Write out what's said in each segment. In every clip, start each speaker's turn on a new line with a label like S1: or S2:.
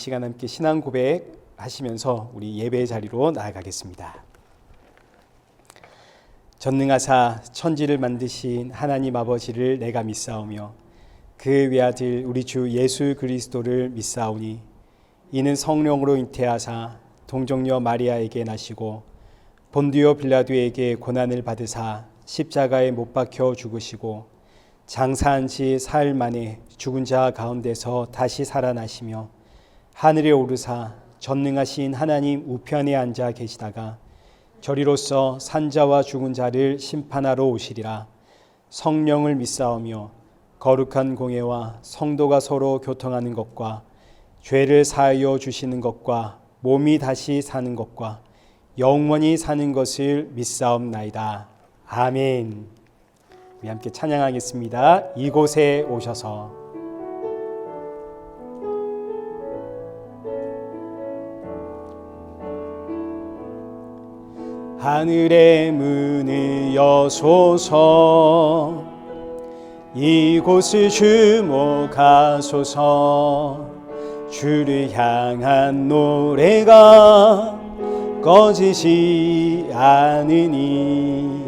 S1: 시간 함께 신앙 고백 하시면서 우리 예배의 자리로 나아가겠습니다. 전능하사 천지를 만드신 하나님 아버지를 내가 믿사오며 그 외아들 우리 주 예수 그리스도를 믿사오니 이는 성령으로 잉태하사 동정녀 마리아에게 나시고 본디오 빌라도에게 고난을 받으사 십자가에 못 박혀 죽으시고 장사한 지 사흘 만에 죽은 자 가운데서 다시 살아나시며 하늘에 오르사 전능하신 하나님 우편에 앉아 계시다가 저리로서 산자와 죽은 자를 심판하러 오시리라. 성령을 믿사오며 거룩한 공예와 성도가 서로 교통하는 것과 죄를 사하여 주시는 것과 몸이 다시 사는 것과 영원히 사는 것을 믿사옵나이다. 아멘. 우리 함께 찬양하겠습니다. 이곳에 오셔서. 하늘의 문을 여소서 이곳을 주목하소서 주를 향한 노래가 꺼지지 않으니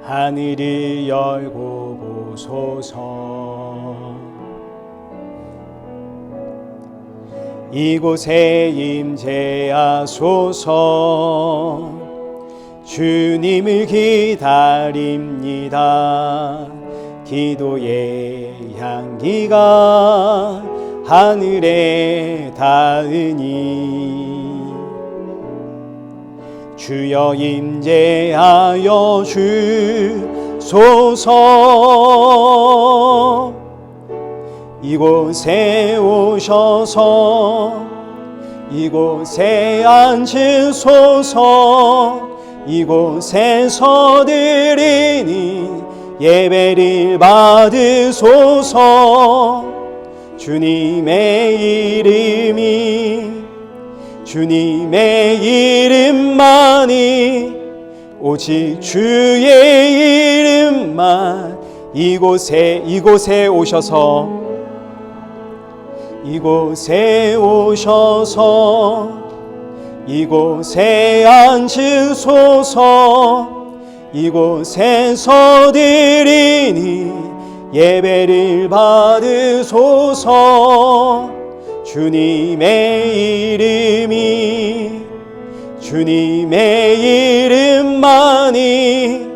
S1: 하늘을 열고 보소서 이곳에 임재하소서 주님을 기다립니다. 기도의 향기가 하늘에 닿으니 주여 임재하여 주소서 이곳에 오셔서 이곳에 앉으소서 이곳에서 드리는 예배를 받으소서 주님의 이름만이 오직 주의 이름만 이곳에 오셔서 이곳에 앉으소서 이곳에서 드리는 예배를 받으소서 주님의 이름만이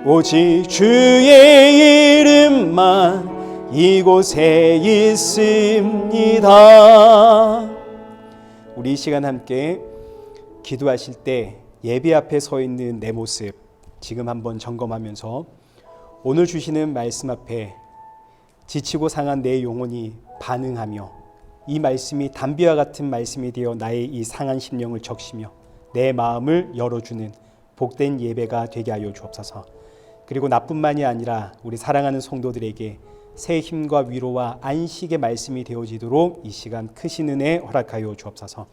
S1: 오직 주의 이름만 이곳에 있습니다. 우리 이 시간 함께 기도하실 때 예배 앞에 서 있는 내 모습 지금 한번 점검하면서 오늘 주시는 말씀 앞에 지치고 상한 내 영혼이 반응하며 이 말씀이 담비와 같은 말씀이 되어 나의 이 상한 심령을 적시며 내 마음을 열어주는 복된 예배가 되게 하여 주옵소서. 그리고 나뿐만이 아니라 우리 사랑하는 성도들에게 새 힘과 위로와 안식의 말씀이 되어지도록 이 시간 크신 은혜 허락하여 주옵소서.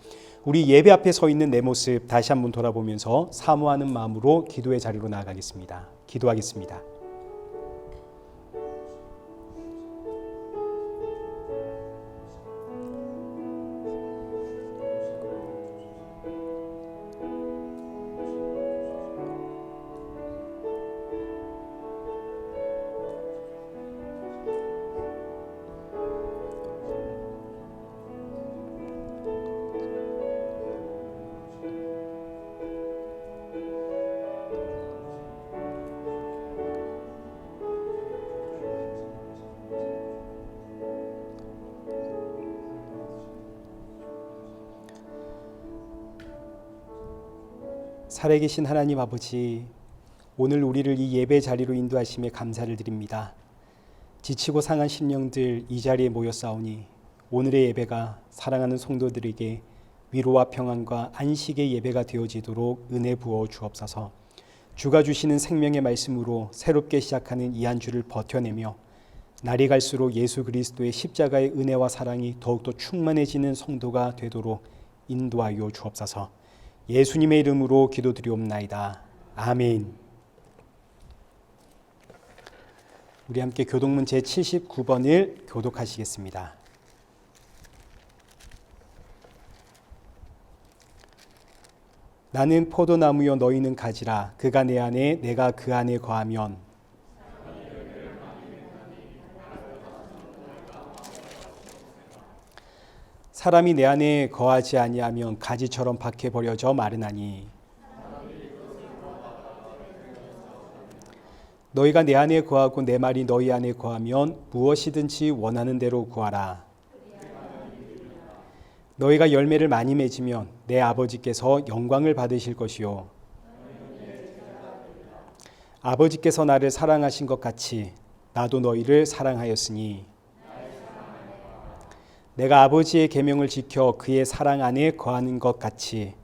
S1: 우리 예배 앞에 서 있는 내 모습 다시 한번 돌아보면서 사모하는 마음으로 기도의 자리로 나아가겠습니다. 기도하겠습니다. 살아계신 하나님 아버지, 오늘 우리를 이 예배 자리로 인도하심에 감사를 드립니다. 지치고 상한 심령들 이 자리에 모였사오니 오늘의 예배가 사랑하는 성도들에게 위로와 평안과 안식의 예배가 되어지도록 은혜 부어 주옵소서. 주가 주시는 생명의 말씀으로 새롭게 시작하는 이 한 주를 버텨내며 날이 갈수록 예수 그리스도의 십자가의 은혜와 사랑이 더욱더 충만해지는 성도가 되도록 인도하여 주옵소서. 예수님의 이름으로 기도드리옵나이다. 아멘. 우리 함께 교독문 제79번을 교독하시겠습니다. 나는 포도나무요 너희는 가지라. 그가 내 안에 내가 그 안에 거하면 사람이 내 안에 거하지 아니하면 가지처럼 밖에 버려져 마르나니 너희가 내 안에 거하고 내 말이 너희 안에 거하면 무엇이든지 원하는 대로 구하라. 너희가 열매를 많이 맺으면 내 아버지께서 영광을 받으실 것이요 아버지께서 나를 사랑하신 것 같이 나도 너희를 사랑하였으니 내가 아버지의 계명을 지켜 그의 사랑 안에 거하는 것 같이.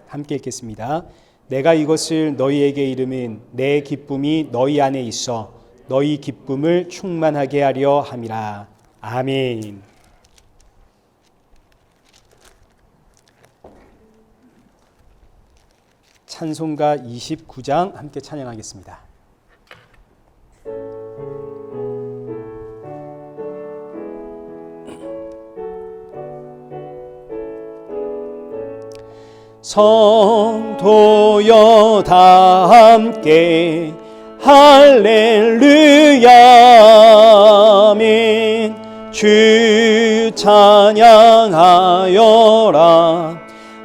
S1: 함께 읽겠습니다. 내가 이것을 너희에게 이름은 내 기쁨이 너희 안에 있어 너희 기쁨을 충만하게 하려 함이라. 아멘. 찬송가 29장 함께 찬양하겠습니다. 성도여 다 함께 할렐루야 아멘. 주 찬양하여라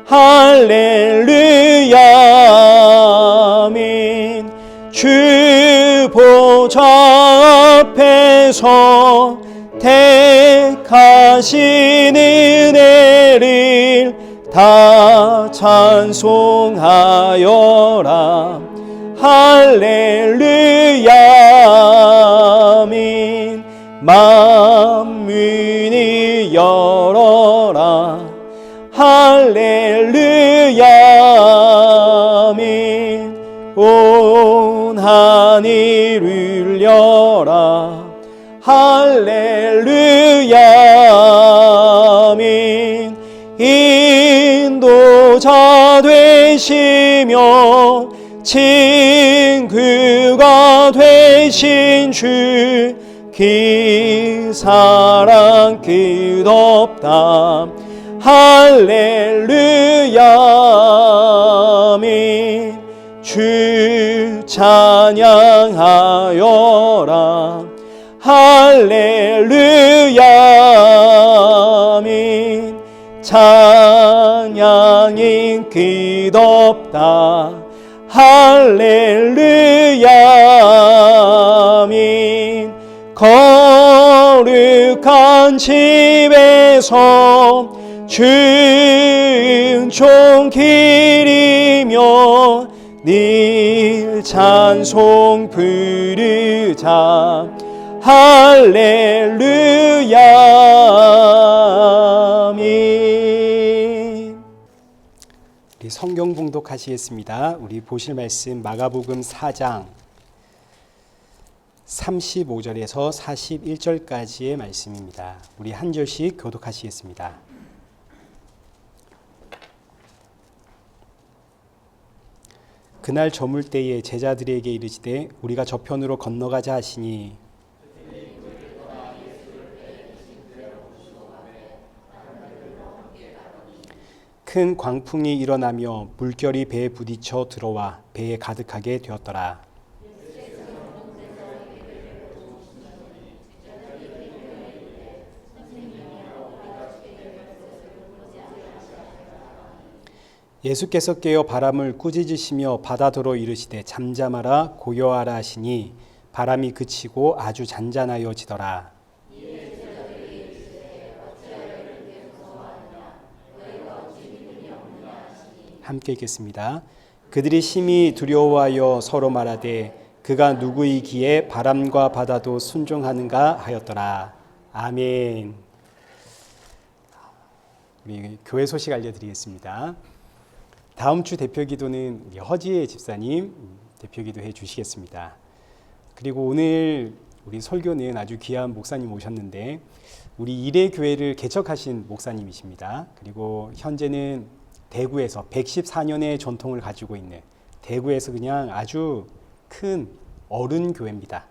S1: 할렐루야 아멘. 주 보좌 앞에서 택하신 은혜를 다 찬송하여라 할렐루야 아멘. 만문이 열어라 할렐루야 아멘. 온 하늘 울려라 할렐루야 아멘. 인도자 되시며 친구가 되신 주 그 사랑 끝없다 할렐루야 아멘. 주 찬양하여라 할렐루야 아멘. 찬양인 끝없다 할렐루야 아멘. 거룩한 집에서 은총 기리며 늘 찬송 부르자 할렐루야 아멘. 우리 성경 봉독하시겠습니다. 우리 보실 말씀 마가복음 4장 35절에서 41절까지의 말씀입니다. 우리 한 절씩 교독하시겠습니다. 그날 저물 때에 제자들에게 이르시되 우리가 저편으로 건너가자 하시니 큰 광풍이 일어나며 물결이 배에 부딪혀 들어와 배에 가득하게 되었더라. 예수께서 깨어 바람을 꾸짖으시며 바다더러 이르시되 잠잠하라 고요하라 하시니 바람이 그치고 아주 잔잔하여지더라. 함께 읽겠습니다. 그들이 심히 두려워하여 서로 말하되 그가 누구이기에 바람과 바다도 순종하는가 하였더라. 아멘. 우리 교회 소식 알려드리겠습니다. 다음 주 대표기도는 허지혜 집사님 대표기도 해 주시겠습니다. 그리고 오늘 우리 설교는 아주 귀한 목사님 오셨는데 우리 이레교회를 개척하신 목사님이십니다. 그리고 현재는 대구에서 114년의 전통을 가지고 있는 대구에서 그냥 아주 큰 어른 교회입니다.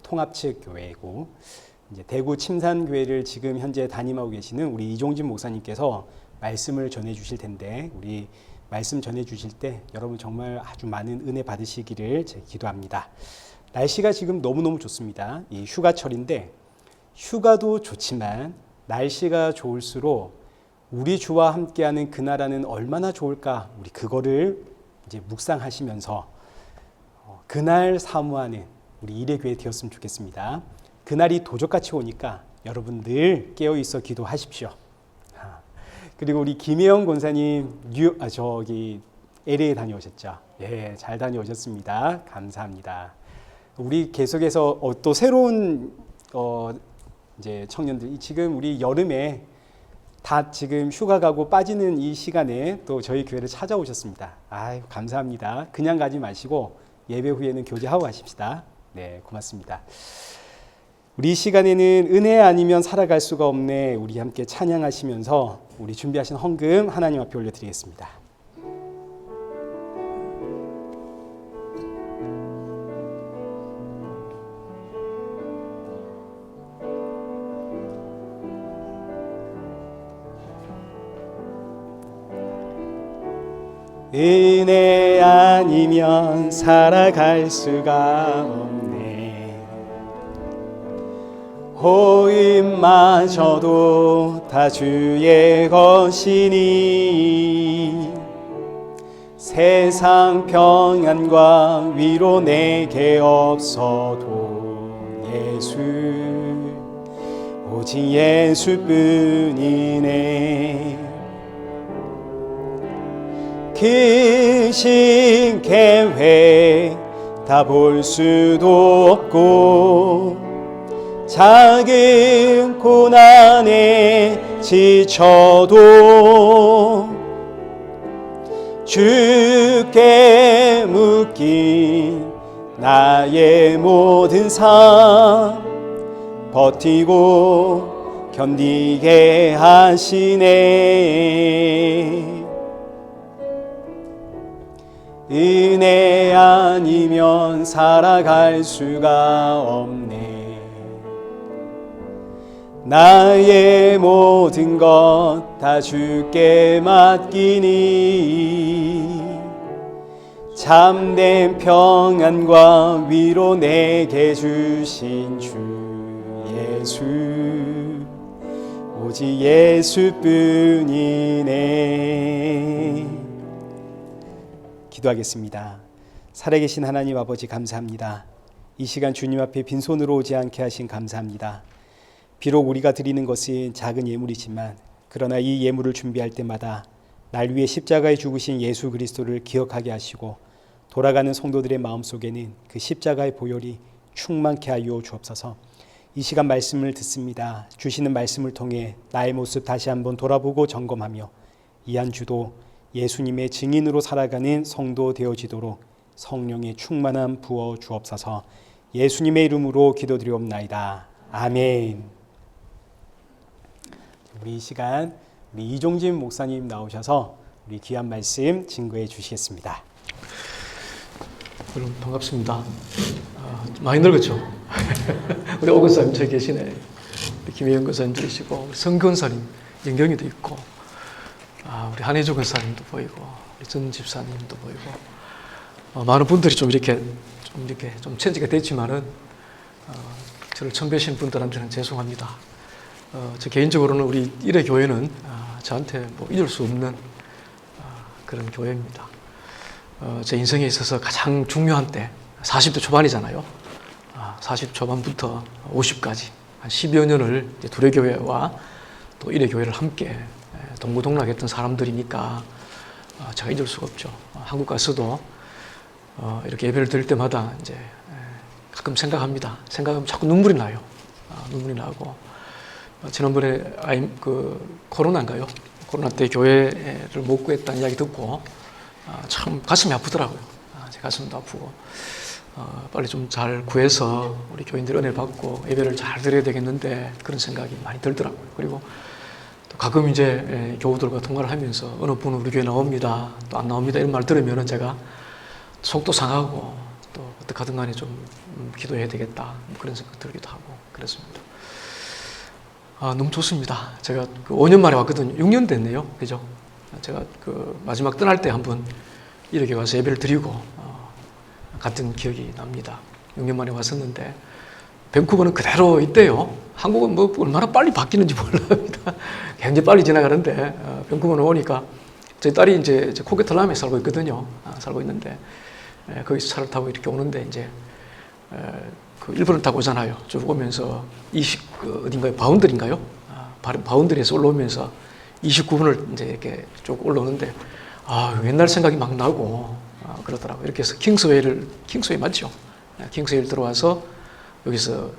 S1: 통합측 교회고 이제 대구 침산교회를 지금 현재 담임하고 계시는 우리 이종진 목사님께서 말씀을 전해 주실 텐데 우리 말씀 전해 주실 때 여러분 정말 아주 많은 은혜 받으시기를 제 기도합니다. 날씨가 지금 너무너무 좋습니다. 이 휴가철인데 휴가도 좋지만 날씨가 좋을수록 우리 주와 함께하는 그 나라는 얼마나 좋을까, 우리 그거를 이제 묵상하시면서 그날 사모하는 우리 일회교회 되었으면 좋겠습니다. 그날이 도적같이 오니까 여러분 늘 깨어 있어 기도하십시오. 그리고 우리 김혜영 권사님 LA 다녀오셨죠? 예, 잘 다녀오셨습니다. 감사합니다. 우리 계속해서 또 새로운 이제 청년들, 지금 우리 여름에 다 지금 휴가 가고 빠지는 이 시간에 또 저희 교회를 찾아오셨습니다. 아유, 감사합니다. 그냥 가지 마시고 예배 후에는 교제하고 가십시다. 네, 고맙습니다. 우리 시간에는 은혜 아니면 살아갈 수가 없네, 우리 함께 찬양하시면서 우리 준비하신 헌금 하나님 앞에 올려드리겠습니다. 은혜 아니면 살아갈 수가 없네. 호흡마저도 다 주의 것이니 세상 평안과 위로 내게 없어도 예수, 오직 예수뿐이네. 크신 계획 다 볼 수도 없고 작은 고난에 지쳐도 주께 묶인 나의 모든 삶 버티고 견디게 하시네. 은혜 아니면 살아갈 수가 없네. 나의 모든 것 다 주께 맡기니 참된 평안과 위로 내게 주신 주 예수, 오직 예수뿐이네. 기도하겠습니다. 살아계신 하나님 아버지, 감사합니다. 이 시간 주님 앞에 빈손으로 오지 않게 하신 감사합니다. 비록 우리가 드리는 것은 작은 예물이지만 그러나 이 예물을 준비할 때마다 날 위해 십자가에 죽으신 예수 그리스도를 기억하게 하시고 돌아가는 성도들의 마음속에는 그 십자가의 보혈이 충만케 하여 주옵소서. 이 시간 말씀을 듣습니다. 주시는 말씀을 통해 나의 모습 다시 한번 돌아보고 점검하며 이 한 주도 예수님의 증인으로 살아가는 성도 되어지도록 성령의 충만함 부어 주옵소서. 예수님의 이름으로 기도드리옵나이다. 아멘. 우리 이 시간 우리 이종진 목사님 나오셔서 우리 귀한 말씀 증거해 주시겠습니다.
S2: 여러분 반갑습니다. 많이 늙었죠? 우리 오 권사님 저기 계시네. 김혜영 권사님 계시고 성 권사님 영경이도 있고 우리 한혜주 권사님도 보이고 우리 전 집사님도 보이고 많은 분들이 좀 이렇게 체지가 됐지만은 저를 처음 뵈신 분들한테는 죄송합니다. 저 개인적으로는 우리 일회 교회는 저한테 뭐 잊을 수 없는 그런 교회입니다. 제 인생에 있어서 가장 중요한 때 40대 초반이잖아요. 40 초반부터 50까지 한 10여 년을 두레교회와 또 일회 교회를 함께 동고동락했던 사람들이니까 제가 잊을 수가 없죠. 한국 가서도 이렇게 예배를 드릴 때마다 이제 가끔 생각합니다. 생각하면 자꾸 눈물이 나요. 눈물이 나고 지난번에 코로나인가요? 코로나 때 교회를 못 구했다는 이야기 듣고 참 가슴이 아프더라고요. 제 가슴도 아프고 빨리 좀 잘 구해서 우리 교인들 은혜를 받고 예배를 잘 드려야 되겠는데 그런 생각이 많이 들더라고요. 그리고 또 가끔 이제 교우들과 통화를 하면서 어느 분은 우리 교회 나옵니다, 또 안 나옵니다 이런 말 들으면 제가 속도 상하고 또 어떻게든 간에 좀 기도해야 되겠다 그런 생각 들기도 하고 그렇습니다. 너무 좋습니다. 제가 5년 만에 왔거든요. 6년 됐네요. 그죠? 제가 마지막 떠날 때 한번 이렇게 와서 예배를 드리고 갔던 기억이 납니다. 6년 만에 왔었는데 밴쿠버는 그대로 있대요. 한국은 뭐 얼마나 빨리 바뀌는지 몰랍니다. 굉장히 빨리 지나가는데 밴쿠버는 오니까 저희 딸이 이제 코케틀람에 살고 있거든요. 살고 있는데 거기서 차를 타고 이렇게 오는데 이제 그 일본을 타고 오잖아요. 쭉 오면서 어딘가요? 바운드리인가요? 바운드리에서 올라오면서 29분을 이제 이렇게 쭉 올라오는데 옛날 생각이 막 나고 그러더라고요. 이렇게 해서 킹스웨이 맞죠? 킹스웨이를 들어와서 여기서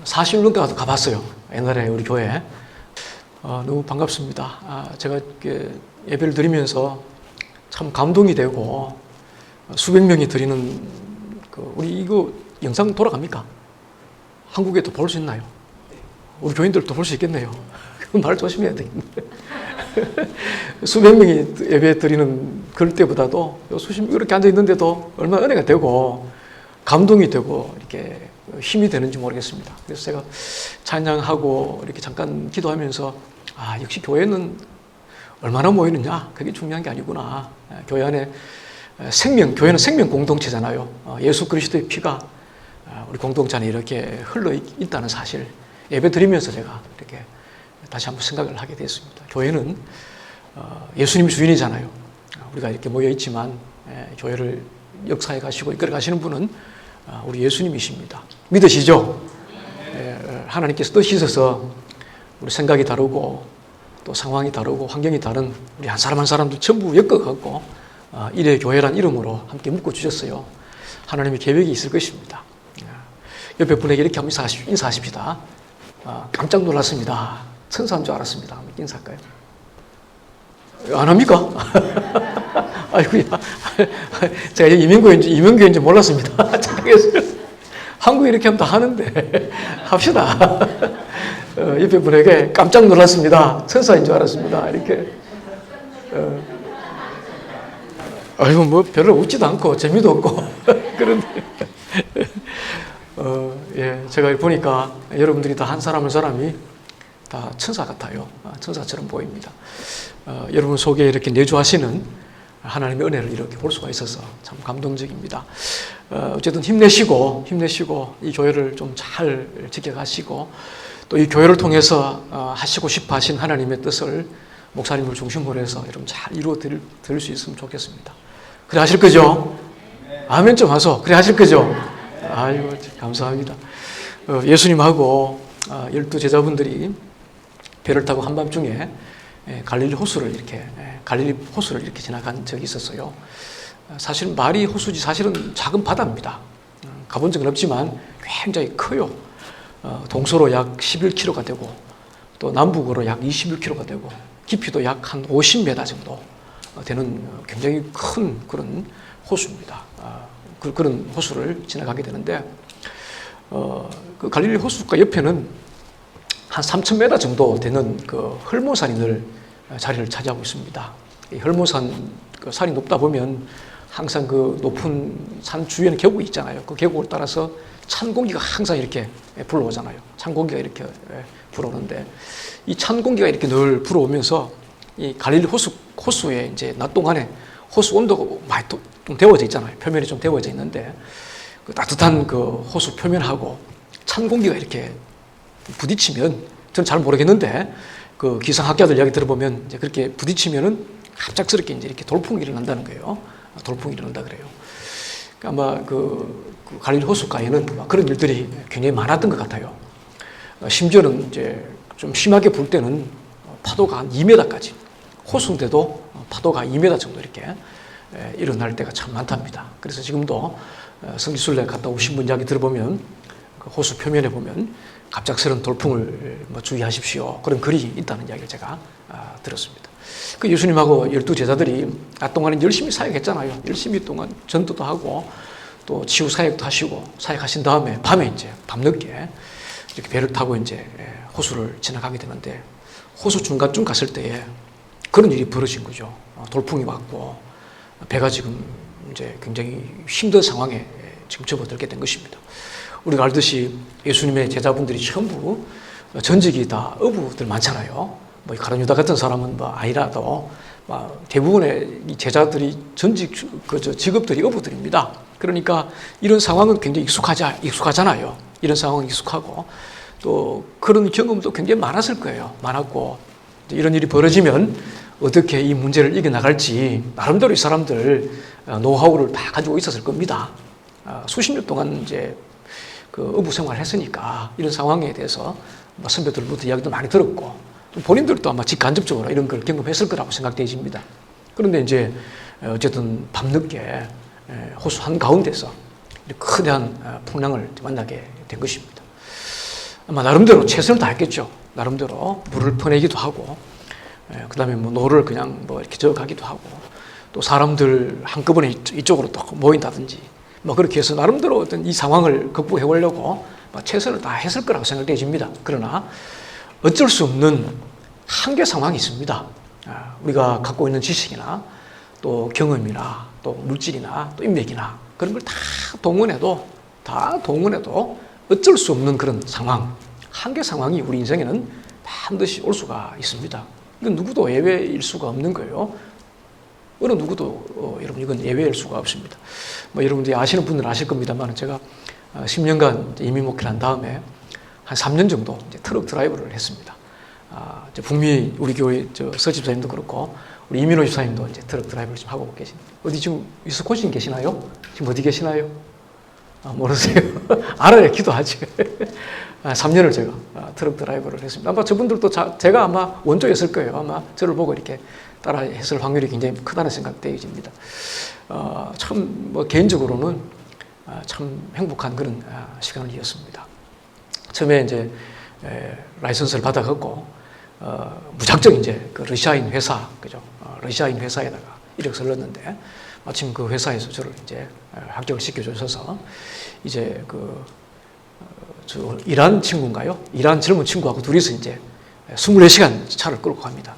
S2: 40년간 가봤어요. 옛날에 우리 교회. 너무 반갑습니다. 제가 이렇게 예배를 드리면서 참 감동이 되고 수백 명이 드리는 우리 이거 영상 돌아갑니까? 한국에도 볼 수 있나요? 우리 교인들도 볼 수 있겠네요. 말 조심해야 되겠네. 수백 명이 예배 드리는 그럴 때보다도 수십 명 이렇게 앉아 있는데도 얼마나 은혜가 되고 감동이 되고 이렇게 힘이 되는지 모르겠습니다. 그래서 제가 찬양하고 이렇게 잠깐 기도하면서 역시 교회는 얼마나 모이느냐 그게 중요한 게 아니구나. 교회 안에 교회는 생명 공동체잖아요. 예수 그리스도의 피가 우리 공동체 안에 이렇게 흘러 있다는 사실 예배 드리면서 제가 이렇게 다시 한번 생각을 하게 됐습니다. 교회는 예수님이 주인이잖아요. 우리가 이렇게 모여 있지만 교회를 역사해 가시고 이끌어 가시는 분은 우리 예수님이십니다. 믿으시죠? 하나님께서 뜻이셔서 우리 생각이 다르고 또 상황이 다르고 환경이 다른 우리 한 사람 한 사람도 전부 엮어갖고 이래 교회란 이름으로 함께 묶어주셨어요. 하나님의 계획이 있을 것입니다. 옆에 분에게 이렇게 한번 인사하십시다. 깜짝 놀랐습니다. 천사인 줄 알았습니다. 한번 인사할까요? 안 합니까? 아이고야. 제가 이민교인지 몰랐습니다. 착각했어요. 한국에 이렇게 하면 다 하는데. 합시다. 옆에 분에게 깜짝 놀랐습니다. 천사인 줄 알았습니다. 이렇게. 아이고, 뭐, 별로 웃지도 않고, 재미도 없고. 그런데. 제가 보니까 여러분들이 다 한 사람 한 사람이 다 천사 같아요. 천사처럼 보입니다. 여러분 속에 이렇게 내주하시는 하나님의 은혜를 이렇게 볼 수가 있어서 참 감동적입니다. 어쨌든 힘내시고 이 교회를 좀 잘 지켜가시고 또 이 교회를 통해서 하시고 싶어 하신 하나님의 뜻을 목사님을 중심으로 해서 여러분 잘 이루어 드릴 수 있으면 좋겠습니다. 그래 하실 거죠? 아멘 좀 하소. 그래 하실 거죠? 아이고 감사합니다. 예수님하고 12 제자분들이 배를 타고 한밤중에 갈릴리 호수를 이렇게 지나간 적이 있었어요. 사실은 말이 호수지 사실은 작은 바다입니다. 가본 적은 없지만 굉장히 커요. 동서로 약 11km가 되고 또 남북으로 약 21km가 되고 깊이도 약 한 50m 정도 되는 굉장히 큰 그런 호수입니다. 그런 호수를 지나가게 되는데 그 갈릴리 호수가 옆에는 한 3,000m 정도 되는 그 헐모산이 늘 자리를 차지하고 있습니다. 이 헐모산 그 산이 높다 보면 항상 그 높은 산 주위에는 계곡이 있잖아요. 그 계곡을 따라서 찬 공기가 항상 이렇게 불어오잖아요. 찬 공기가 이렇게 불어오는데 이 찬 공기가 이렇게 늘 불어오면서 이 갈릴리 호수에 이제 낮 동안에 호수 온도가 많이 좀 데워져 있잖아요. 표면이 좀 데워져 있는데 그 따뜻한 그 호수 표면하고 찬 공기가 이렇게 부딪히면 저는 잘 모르겠는데 그 기상학자들 이야기 들어보면 이제 그렇게 부딪히면은 갑작스럽게 이제 이렇게 돌풍이 일어난다는 거예요. 돌풍이 일어난다 그래요. 아마 그 갈릴리 호수가에는 그런 일들이 굉장히 많았던 것 같아요. 심지어는 이제 좀 심하게 불 때는 파도가 한 2m까지 호수인데도 파도가 2m 정도 이렇게 일어날 때가 참 많답니다. 그래서 지금도 성지순례 갔다 오신 분 이야기 들어보면 그 호수 표면에 보면 갑작스러운 돌풍을 주의하십시오. 그런 글이 있다는 이야기를 제가 들었습니다. 그 예수님하고 12 제자들이 낮 동안에 열심히 사역했잖아요. 열심히 동안 전도도 하고 또 치유 사역도 하시고 사역하신 다음에 밤에 이제 밤늦게 이렇게 배를 타고 이제 호수를 지나가게 되는데 호수 중간쯤 갔을 때에 그런 일이 벌어진 거죠. 돌풍이 왔고 배가 지금 이제 굉장히 힘든 상황에 지금 접어들게 된 것입니다. 우리가 알듯이 예수님의 제자분들이 전부 전직이 다 어부들 많잖아요. 뭐 가룟유다 같은 사람은 뭐 아니라도 대부분의 이 제자들이 전직 직업들이 어부들입니다. 그러니까 이런 상황은 굉장히 익숙하잖아요. 이런 상황은 익숙하고 또 그런 경험도 굉장히 많았을 거예요. 많았고 이런 일이 벌어지면 어떻게 이 문제를 이겨나갈지 나름대로 이 사람들 노하우를 다 가지고 있었을 겁니다. 수십 년 동안 이제 그 어부 생활을 했으니까 이런 상황에 대해서 선배들부터 이야기도 많이 들었고 본인들도 아마 직간접적으로 이런 걸 경험했을 거라고 생각되집니다. 그런데 이제 어쨌든 밤늦게 호수 한가운데서 거대한 풍랑을 만나게 된 것입니다. 아마 나름대로 최선을 다했겠죠. 나름대로 물을 퍼내기도 하고 그 다음에 뭐 노를 그냥 뭐 이렇게 저어가기도 하고 또 사람들 한꺼번에 이쪽으로 또 모인다든지 뭐 그렇게 해서 나름대로 어떤 이 상황을 극복해 보려고 최선을 다했을 거라고 생각되집니다. 그러나 어쩔 수 없는 한계 상황이 있습니다. 우리가 갖고 있는 지식이나 또 경험이나 또 물질이나 또 인맥이나 그런 걸 다 동원해도 어쩔 수 없는 그런 상황, 한계 상황이 우리 인생에는 반드시 올 수가 있습니다. 이건 누구도 예외일 수가 없는 거예요. 어느 누구도 여러분 이건 예외일 수가 없습니다. 뭐 여러분들이 아시는 분들은 아실 겁니다만 제가 10년간 이민 목회를 한 다음에 한 3년 정도 이제 트럭 드라이버를 했습니다. 북미 우리 교회 서 집사님도 그렇고 우리 이민호 집사님도 이제 트럭 드라이버를 지금 하고 계십니다. 어디 지금 위스콘신 계시나요? 지금 어디 계시나요? 모르세요? 알아야 기도하지. 3년을 제가 트럭 드라이버를 했습니다. 아마 저분들도 제가 아마 원조였을 거예요. 아마 저를 보고 이렇게 따라 했을 확률이 굉장히 크다는 생각되어집니다. 참 뭐 개인적으로는 참 행복한 그런 시간이었습니다. 처음에 이제 라이선스를 받아갖고 무작정 이제 그 러시아인 회사, 그죠? 러시아인 회사에다가 이력서를 넣었는데 마침 그 회사에서 저를 이제 합격을 시켜주셔서 이제 저 이란 친구인가요? 이란 젊은 친구하고 둘이서 이제 24시간 차를 끌고 갑니다.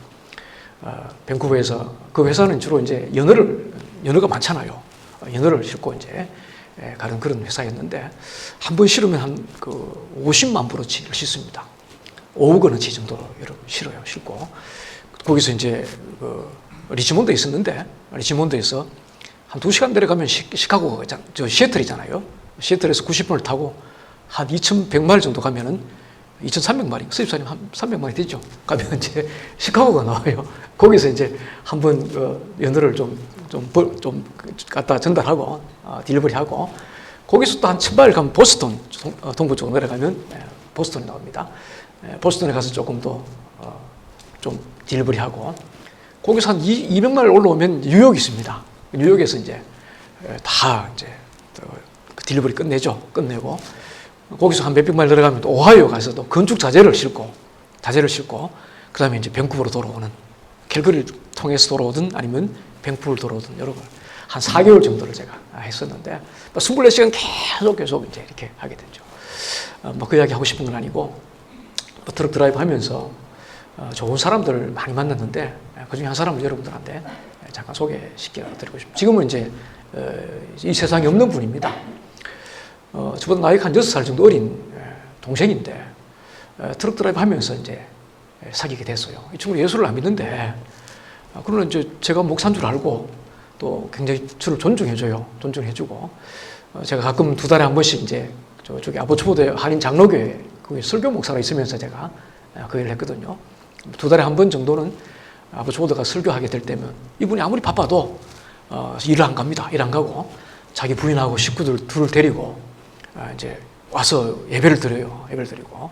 S2: 밴쿠버에서 그 회사는 주로 이제 연어가 많잖아요. 연어를 싣고 이제 가는 그런 회사였는데 한 번 실으면 한 50만 브로치를 싣습니다. 5억 원어치 정도로 여러분 싣고 거기서 이제 리치몬드에 있었는데 리치몬드에서 한 2시간 내려가면 시카고가 저 시애틀이잖아요. 시애틀에서 90분을 타고 한 2,100마일 정도 가면은 2,300마리, 수입사님 한 300마리 되죠. 가면 이제 시카고가 나와요. 거기서 이제 한번 연어를 좀 갖다 전달하고 딜리버리하고 거기서 또 한 1,000마일 가면 보스턴 동부 쪽으로 내려가면 보스턴이 나옵니다. 보스턴에 가서 조금 더 좀 딜리버리하고 거기서 한 200마일 올라오면 뉴욕이 있습니다. 뉴욕에서 이제 다 이제 딜리버리 끝내고 거기서 한 몇백 마일 내려가면 또 오하이오 가서 또 건축 자재를 싣고 그 다음에 이제 밴쿠버로 돌아오는 캘거리를 통해서 돌아오든 아니면 밴쿠버를 돌아오든 여러 걸 한 4개월 정도를 제가 했었는데 24시간 계속 이제 이렇게 하게 됐죠. 그 이야기 하고 싶은 건 아니고 트럭 드라이브 하면서 좋은 사람들 많이 만났는데 그중에 한 사람을 여러분들한테 잠깐 소개시켜드리고 싶습니다. 지금은 이제 이 세상에 없는 분입니다. 저보다 나이가 한 6살 정도 어린 동생인데 트럭 드라이브 하면서 이제 사귀게 됐어요. 이 친구 예수를 안 믿는데 그러나 이제 제가 목사인 줄 알고 또 굉장히 저를 존중해주고 제가 가끔 2달에 한 번씩 이제 저기 아보초보대 한인 장로교회 거기 설교 목사가 있으면서 제가 그 일을 했거든요. 2달에 한 번 정도는 아보초보대가 설교하게 될 때면 이분이 아무리 바빠도 일을 안 갑니다. 일 안 가고 자기 부인하고 식구들 둘을 데리고 이제 와서 예배를 드려요. 예배를 드리고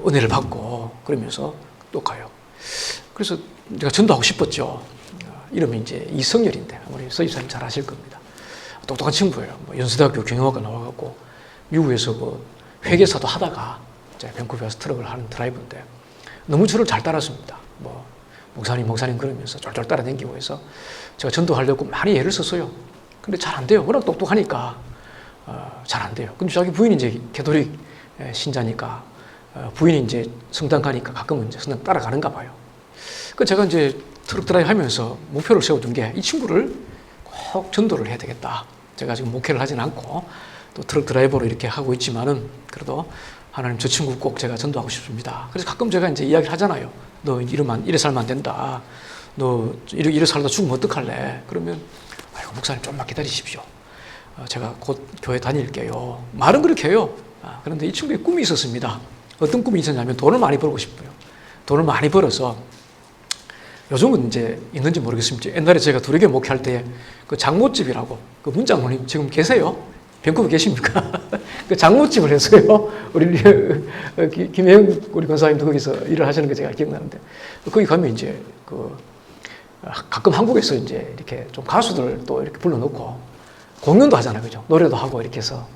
S2: 은혜를 받고 그러면서 또 가요. 그래서 제가 전도하고 싶었죠. 이름이 이제 이성열인데 아무리 서집사님 잘 아실 겁니다. 똑똑한 친구예요. 연세대학교 경영학과 나와갖고 미국에서 회계사도 하다가 이제 밴쿠버에서 트럭을 하는 드라이버인데 너무 저를 잘 따랐습니다. 목사님 그러면서 쫄쫄 따라다니고 해서 제가 전도하려고 많이 애를 썼어요. 근데 잘 안 돼요. 워낙 똑똑하니까 잘 안 돼요. 근데 자기 부인이 이제 개토릭 신자니까 부인이 이제 성당 가니까 가끔은 이제 성당 따라가는가 봐요. 그 제가 이제 트럭 드라이브 하면서 목표를 세워둔 게 이 친구를 꼭 전도를 해야 되겠다. 제가 지금 목회를 하진 않고 또 트럭 드라이버로 이렇게 하고 있지만은 그래도 하나님 저 친구 꼭 제가 전도하고 싶습니다. 그래서 가끔 제가 이제 이야기를 하잖아요. 너 이래 살면 안 된다. 너 이래 살다 죽으면 어떡할래? 그러면 아이고 목사님 좀만 기다리십시오. 제가 곧 교회 다닐게요. 말은 그렇게 해요. 그런데 이 친구의 꿈이 있었습니다. 어떤 꿈이 있었냐면 돈을 많이 벌고 싶어요. 돈을 많이 벌어서 요즘은 이제 있는지 모르겠습니다. 옛날에 제가 두레교 목회할 때 그 장모집이라고 그 문장모님 지금 계세요? 밴쿠버 계십니까? 그 장모집을 했어요. 우리 김혜영 우리 권사님도 거기서 일을 하시는 게 제가 기억나는데 거기 가면 이제 그 가끔 한국에서 이제 이렇게 좀 가수들 또 이렇게 불러놓고 공연도 하잖아요, 그죠? 노래도 하고 이렇게 해서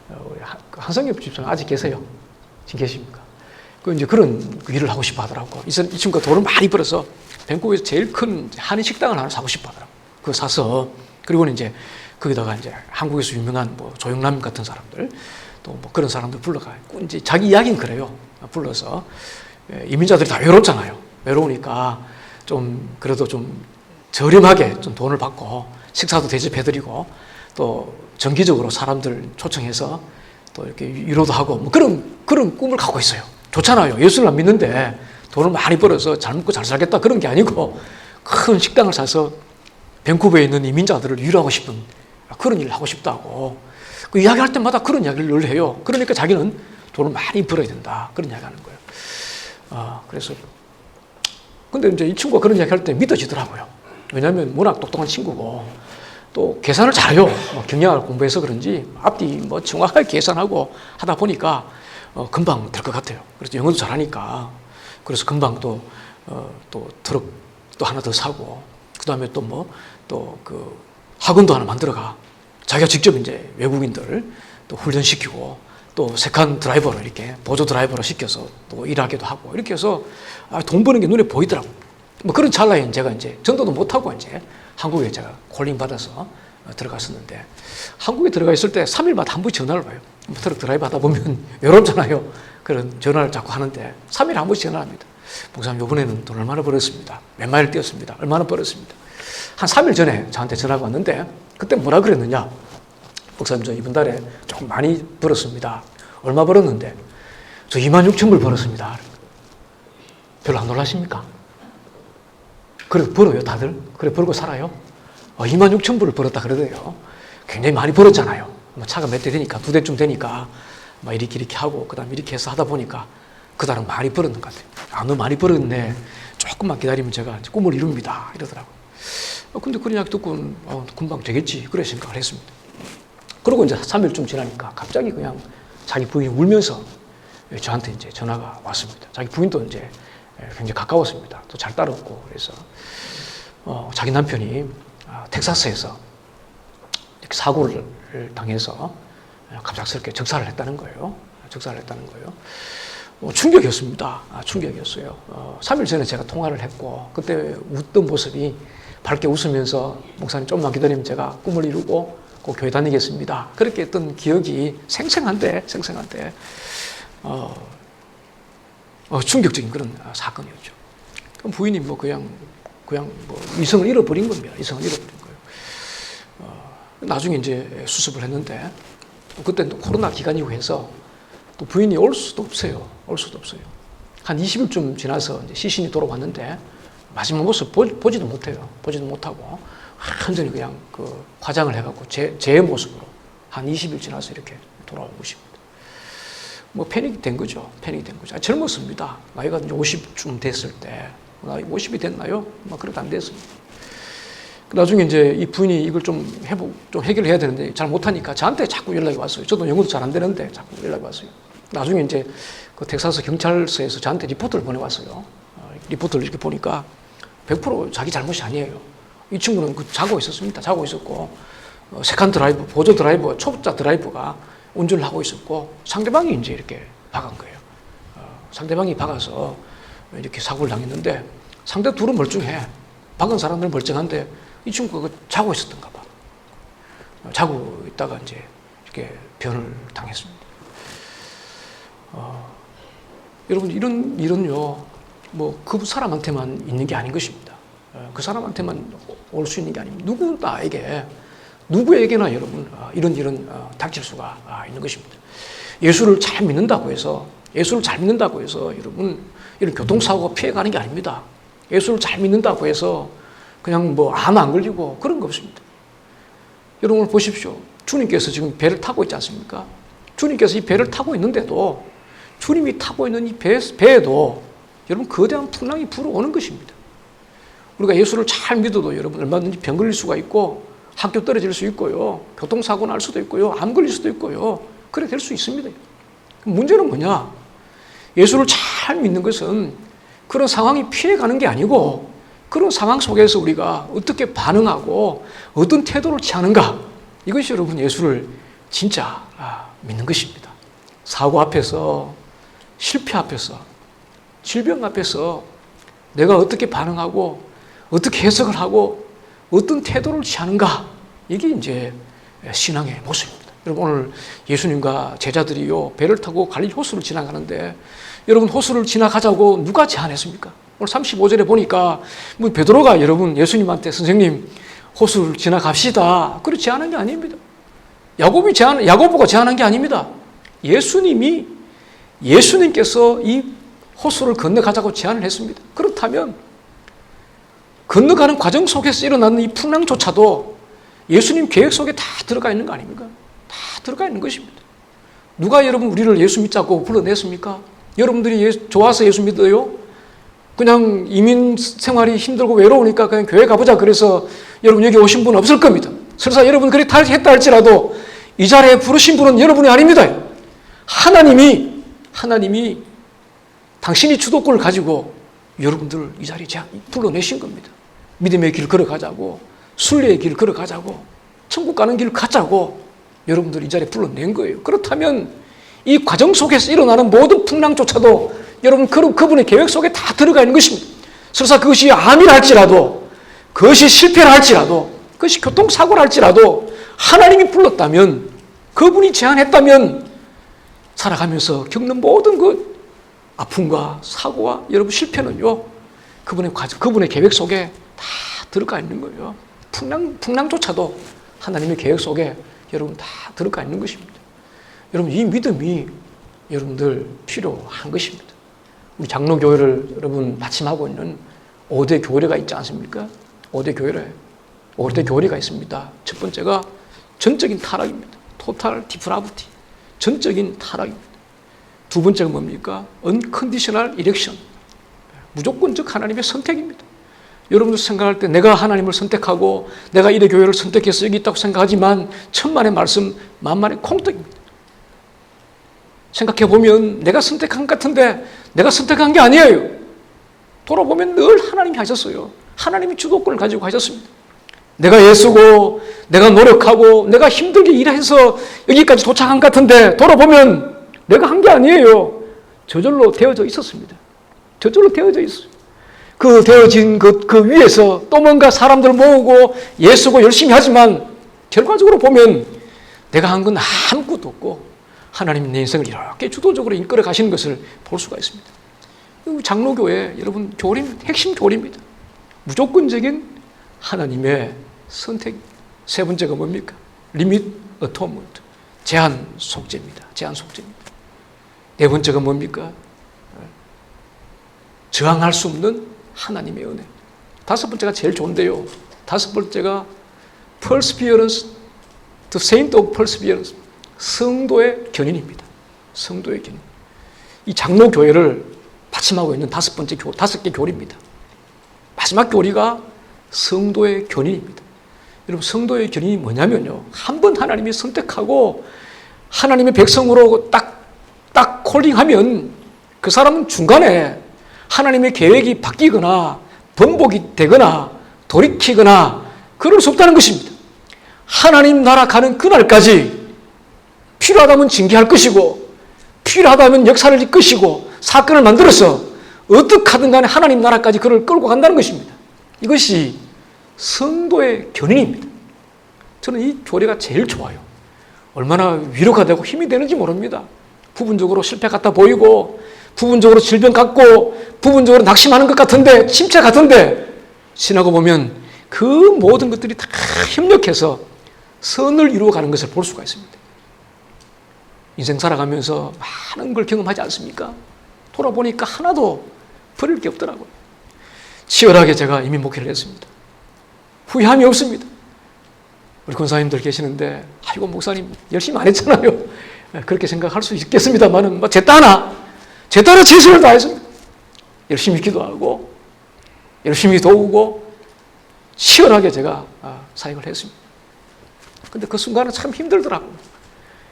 S2: 우리 한성엽 집사님 아직 계세요? 지금 계십니까? 그 이제 그런 일을 하고 싶어 하더라고. 이 친구가 돈을 많이 벌어서 밴쿠버에서 제일 큰 한인 식당을 하나 사고 싶어 하더라고. 그거 사서 그리고는 이제 거기다가 이제 한국에서 유명한 뭐 조영남 같은 사람들 또 뭐 그런 사람들 불러가 이제 자기 이야기는 그래요. 불러서 이민자들이 다 외롭잖아요. 외로우니까 좀 그래도 좀 저렴하게 좀 돈을 받고 식사도 대접해드리고 또 정기적으로 사람들 초청해서 또 이렇게 위로도 하고 뭐 그런 꿈을 갖고 있어요. 좋잖아요. 예수를 안 믿는데 돈을 많이 벌어서 잘 먹고 잘 살겠다 그런 게 아니고 큰 식당을 사서 밴쿠버에 있는 이민자들을 위로하고 싶은 그런 일을 하고 싶다고 그 이야기할 때마다 그런 이야기를 늘 해요. 그러니까 자기는 돈을 많이 벌어야 된다 그런 이야기 하는 거예요. 그래서 근데 이제 이 친구가 그런 이야기 할 때 믿어지더라고요. 왜냐하면 워낙 똑똑한 친구고 또 계산을 잘해요. 경영학을 공부해서 그런지 앞뒤 뭐 정확하게 계산하고 하다 보니까 금방 될 것 같아요. 그래서 영어도 잘하니까 그래서 금방 또 트럭 또 하나 더 사고 그 다음에 또 뭐 또 그 학원도 하나 만들어가 자기가 직접 이제 외국인들 또 훈련시키고 또 세컨 드라이버로 이렇게 보조 드라이버로 시켜서 또 일하기도 하고 이렇게 해서 돈 버는 게 눈에 보이더라고. 뭐 그런 찰나에 제가 이제 전도도 못하고 이제 한국에 제가 콜링 받아서 들어갔었는데 한국에 들어가 있을 때 3일마다 한 번씩 전화를 와요. 트럭 드라이브 하다 보면 외롭잖아요. 그런 전화를 자꾸 하는데 3일에 한 번씩 전화를 합니다. 목사님 이번에는 돈 얼마나 벌었습니다. 몇 마일 뛰었습니다. 얼마나 벌었습니다. 한 3일 전에 저한테 전화가 왔는데 그때 뭐라 그랬느냐. 목사님 저 이번 달에 조금 많이 벌었습니다. 얼마 벌었는데 저 26,000불 벌었습니다. 별로 안 놀라십니까? 그래 벌어요 다들? 그래 벌고 살아요? 26,000불을 벌었다 그러더래요. 굉장히 많이 벌었잖아요. 뭐 차가 몇 대 되니까 2대쯤 되니까 막 이렇게 하고 그 다음에 이렇게 해서 하다 보니까 그 달은 많이 벌었는 것 같아요. 너 많이 벌었네. 조금만 기다리면 제가 꿈을 이룹니다. 이러더라고요. 근데 그런 이야기 듣고 금방 되겠지 그래 생각을 했습니다. 그리고 이제 3일쯤 지나니까 갑자기 그냥 자기 부인이 울면서 저한테 이제 전화가 왔습니다. 자기 부인도 이제 굉장히 가까웠습니다. 또 잘 따랐고 그래서 자기 남편이 텍사스에서 이렇게 사고를 당해서 갑작스럽게 적사를 했다는 거예요. 충격이었습니다. 충격이었어요. 3일 전에 제가 통화를 했고 그때 웃던 모습이 밝게 웃으면서 목사님 좀만 기다리면 제가 꿈을 이루고 꼭 교회 다니겠습니다. 그렇게 했던 기억이 생생한데 충격적인 그런 사건이었죠. 그럼 부인이 뭐 그냥 뭐 이성을 잃어버린 겁니다. 이성을 잃어버린 거예요. 나중에 이제 수습을 했는데 그때 또 코로나 기간이고 해서 또 부인이 올 수도 없어요. 한 20일쯤 지나서 이제 시신이 돌아왔는데 마지막 모습 보지도 못하고 완전히 그냥 그 화장을 해갖고 제 모습으로 한 20일 지나서 이렇게 돌아온 것입니다. 뭐 패닉이 된 거죠. 젊었습니다. 나이가 이제 50쯤 됐을 때, 나이 50이 됐나요? 막 그래도 안 됐습니다. 나중에 이제 이 부인이 이걸 좀 해결을 해야 되는데 잘 못하니까 저한테 자꾸 연락이 왔어요. 저도 영어도 잘 안 되는데 자꾸 연락이 왔어요. 나중에 이제 그 텍사스 경찰서에서 저한테 리포트를 보내왔어요. 리포트를 이렇게 보니까 100% 자기 잘못이 아니에요. 이 친구는 자고 있었습니다. 자고 있었고, 세컨 드라이브, 보조 드라이버, 초보자 드라이버가 운전을 하고 있었고, 상대방이 이제 이렇게 박은 거예요. 상대방이 박아서 이렇게 사고를 당했는데, 상대 둘은 멀쩡해. 박은 사람들은 멀쩡한데, 이 친구가 자고 있었던가 봐. 자고 있다가 이제 이렇게 변을 당했습니다. 여러분, 이런 일은요, 뭐 그 사람한테만 있는 게 아닌 것입니다. 그 사람한테만 올 수 있는 게 아닙니다. 누구에게나 여러분 이런 일은 닥칠 수가 있는 것입니다. 예수를 잘 믿는다고 해서 여러분 이런 교통사고가 피해가는 게 아닙니다. 예수를 잘 믿는다고 해서 그냥 뭐 암 안 걸리고 그런 거 없습니다. 여러분 보십시오. 주님께서 지금 배를 타고 있지 않습니까? 주님께서 이 배를 타고 있는데도 주님이 타고 있는 이 배에도 여러분 거대한 풍랑이 불어오는 것입니다. 우리가 예수를 잘 믿어도 여러분 얼마든지 병 걸릴 수가 있고 학교 떨어질 수 있고요. 교통사고 날 수도 있고요. 암 걸릴 수도 있고요. 그래 될 수 있습니다. 문제는 뭐냐? 예수를 잘 믿는 것은 그런 상황이 피해가는 게 아니고 그런 상황 속에서 우리가 어떻게 반응하고 어떤 태도를 취하는가, 이것이 여러분 예수를 진짜 믿는 것입니다. 사고 앞에서, 실패 앞에서, 질병 앞에서 내가 어떻게 반응하고 어떻게 해석을 하고 어떤 태도를 취하는가, 이게 이제 신앙의 모습입니다. 여러분 오늘 예수님과 제자들이요 배를 타고 갈릴리 호수를 지나가는데 여러분 호수를 지나가자고 누가 제안했습니까? 오늘 35절에 보니까 뭐 베드로가 여러분 예수님한테 선생님 호수를 지나갑시다 그렇게 제안한 게 아닙니다. 야고보가 제안한 게 아닙니다. 예수님께서 이 호수를 건너가자고 제안을 했습니다. 그렇다면 건너가는 과정 속에서 일어나는 이 풍랑조차도 예수님 계획 속에 다 들어가 있는 거 아닙니까? 다 들어가 있는 것입니다. 누가 여러분 우리를 예수 믿자고 불러냈습니까? 여러분들이 좋아서 예수 믿어요? 그냥 이민 생활이 힘들고 외로우니까 그냥 교회 가보자 그래서 여러분 여기 오신 분 없을 겁니다. 설사 여러분 그렇게 했다 할지라도 이 자리에 부르신 분은 여러분이 아닙니다. 하나님이 당신이 주도권을 가지고 여러분들을 이 자리에 불러내신 겁니다. 믿음의 길 걸어가자고, 순례의 길 걸어가자고, 천국 가는 길 가자고 여러분들 이 자리에 불러낸 거예요. 그렇다면 이 과정 속에서 일어나는 모든 풍랑조차도 여러분 그분의 계획 속에 다 들어가 있는 것입니다. 설사 그것이 암이라 할지라도, 그것이 실패라 할지라도, 그것이 교통사고라 할지라도 하나님이 불렀다면, 그분이 제안했다면 살아가면서 겪는 모든 그 아픔과 사고와 여러분 실패는요 그분의 계획 속에 다 들어가 있는 거예요. 풍랑조차도 하나님의 계획 속에 여러분 다 들어가 있는 것입니다. 여러분 이 믿음이 여러분들 필요한 것입니다. 우리 장로교회를 여러분 받침하고 있는 5대 교리가 있지 않습니까? 5대 교리가 있습니다. 첫 번째가 전적인 타락입니다. 토탈 디프라비티, 전적인 타락입니다. 두 번째가 뭡니까? unconditional election, 무조건적 하나님의 선택입니다. 여러분들 생각할 때 내가 하나님을 선택하고 내가 이래 교회를 선택해서 여기 있다고 생각하지만 천만의 말씀 만만의 콩떡입니다. 생각해보면 내가 선택한 것 같은데 내가 선택한 게 아니에요. 돌아보면 늘 하나님이 하셨어요. 하나님이 주도권을 가지고 하셨습니다. 내가 애쓰고 내가 노력하고 내가 힘들게 일해서 여기까지 도착한 것 같은데 돌아보면 내가 한 게 아니에요. 저절로 되어져 있었습니다. 저절로 되어져 있어요. 그 되어진 그 위에서 또 뭔가 사람들 모으고 애쓰고 열심히 하지만 결과적으로 보면 내가 한 건 아무것도 없고 하나님이 내 인생을 이렇게 주도적으로 이끌어 가시는 것을 볼 수가 있습니다. 장로교회 여러분 핵심 교리입니다. 무조건적인 하나님의 선택. 세 번째가 뭡니까? 리밋 어토먼트, 제한 속죄입니다. 네 번째가 뭡니까? 저항할 수 없는 하나님의 은혜. 다섯 번째가 제일 좋은데요. 다섯 번째가 perseverance, the saint of perseverance, 성도의 견인입니다. 성도의 견인. 이 장로교회를 받침하고 있는 다섯 개 교리입니다. 마지막 교리가 성도의 견인입니다. 여러분 성도의 견인이 뭐냐면요, 한 번 하나님이 선택하고 하나님의 백성으로 딱 콜링하면 그 사람은 중간에 하나님의 계획이 바뀌거나 번복이 되거나 돌이키거나 그럴 수 없다는 것입니다. 하나님 나라 가는 그날까지 필요하다면 징계할 것이고 필요하다면 역사를 이끄시고 사건을 만들어서 어떻게 하든 간에 하나님 나라까지 그를 끌고 간다는 것입니다. 이것이 성도의 견인입니다. 저는 이 교리가 제일 좋아요. 얼마나 위로가 되고 힘이 되는지 모릅니다. 부분적으로 실패 같아 보이고 부분적으로 질병 같고 부분적으로 낙심하는 것 같은데 침체 같은데 지나고 보면 그 모든 것들이 다 협력해서 선을 이루어가는 것을 볼 수가 있습니다. 인생 살아가면서 많은 걸 경험하지 않습니까? 돌아보니까 하나도 버릴 게 없더라고요. 치열하게 제가 이민 목회를 했습니다. 후회함이 없습니다. 우리 권사님들 계시는데 아이고 목사님 열심히 안 했잖아요. 그렇게 생각할 수 있겠습니다만은 제 따라 최선을 다했습니다. 열심히 기도하고 열심히 도우고 치열하게 제가 사역을 했습니다. 근데 그 순간은 참 힘들더라고요.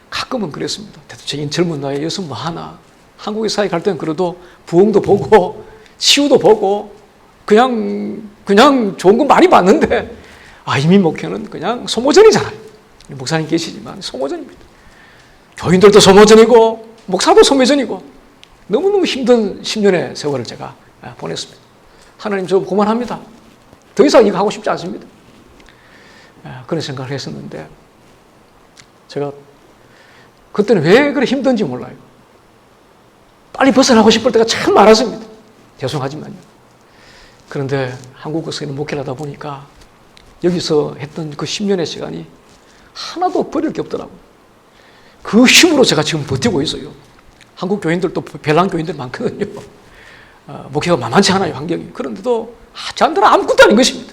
S2: 가끔은 그랬습니다. 대체 젊은 나이에 여기서 뭐 하나. 한국에 사역할 때는 그래도 부흥도 보고 치유도 보고 그냥 좋은 거 많이 봤는데 이민 목회는 그냥 소모전이잖아요. 목사님 계시지만 소모전입니다. 교인들도 소모전이고 목사도 소모전이고 너무너무 힘든 10년의 세월을 제가 보냈습니다. 하나님 저 고만합니다. 더 이상 이거 하고 싶지 않습니다. 그런 생각을 했었는데 제가 그때는 왜 그렇게 힘든지 몰라요. 빨리 벗어나고 싶을 때가 참 많았습니다. 죄송하지만요. 그런데 한국에서 목회를 하다 보니까 여기서 했던 그 10년의 시간이 하나도 버릴 게 없더라고요. 그 힘으로 제가 지금 버티고 있어요. 한국 교인들도 별난 교인들 많거든요. 목회가 만만치 않아요, 환경이. 그런데도 저한테는 아무것도 아닌 것입니다.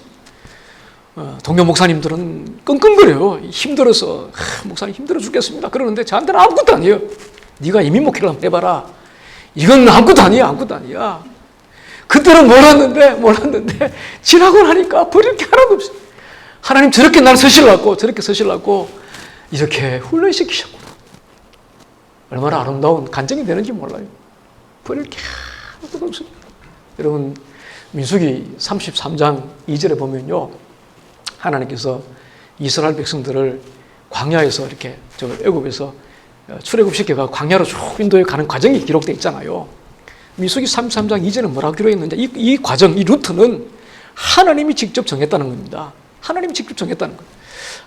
S2: 동료 목사님들은 끙끙거려요. 힘들어서 목사님 힘들어 죽겠습니다. 그러는데 저한테는 아무것도 아니에요. 네가 이민 목회를 한번 해봐라. 이건 아무것도 아니야. 그때는 몰랐는데 지나고 나니까 버릴 게 하나도 없어요. 하나님 저렇게 날 서실라고 이렇게 훈련시키셨구나. 얼마나 아름다운 간증이 되는지 몰라요. 버릴 게 하나도 없습니다. 여러분 민수기 33장 2절에 보면요. 하나님께서 이스라엘 백성들을 광야에서 이렇게 애굽에서 출애굽시켜가 광야로 쭉 인도에 가는 과정이 기록되어 있잖아요. 민수기 33장 2절은 뭐라고 기록했는데 이 과정, 이 루트는 하나님이 직접 정했다는 겁니다. 하나님이 직접 정했다는 거예요.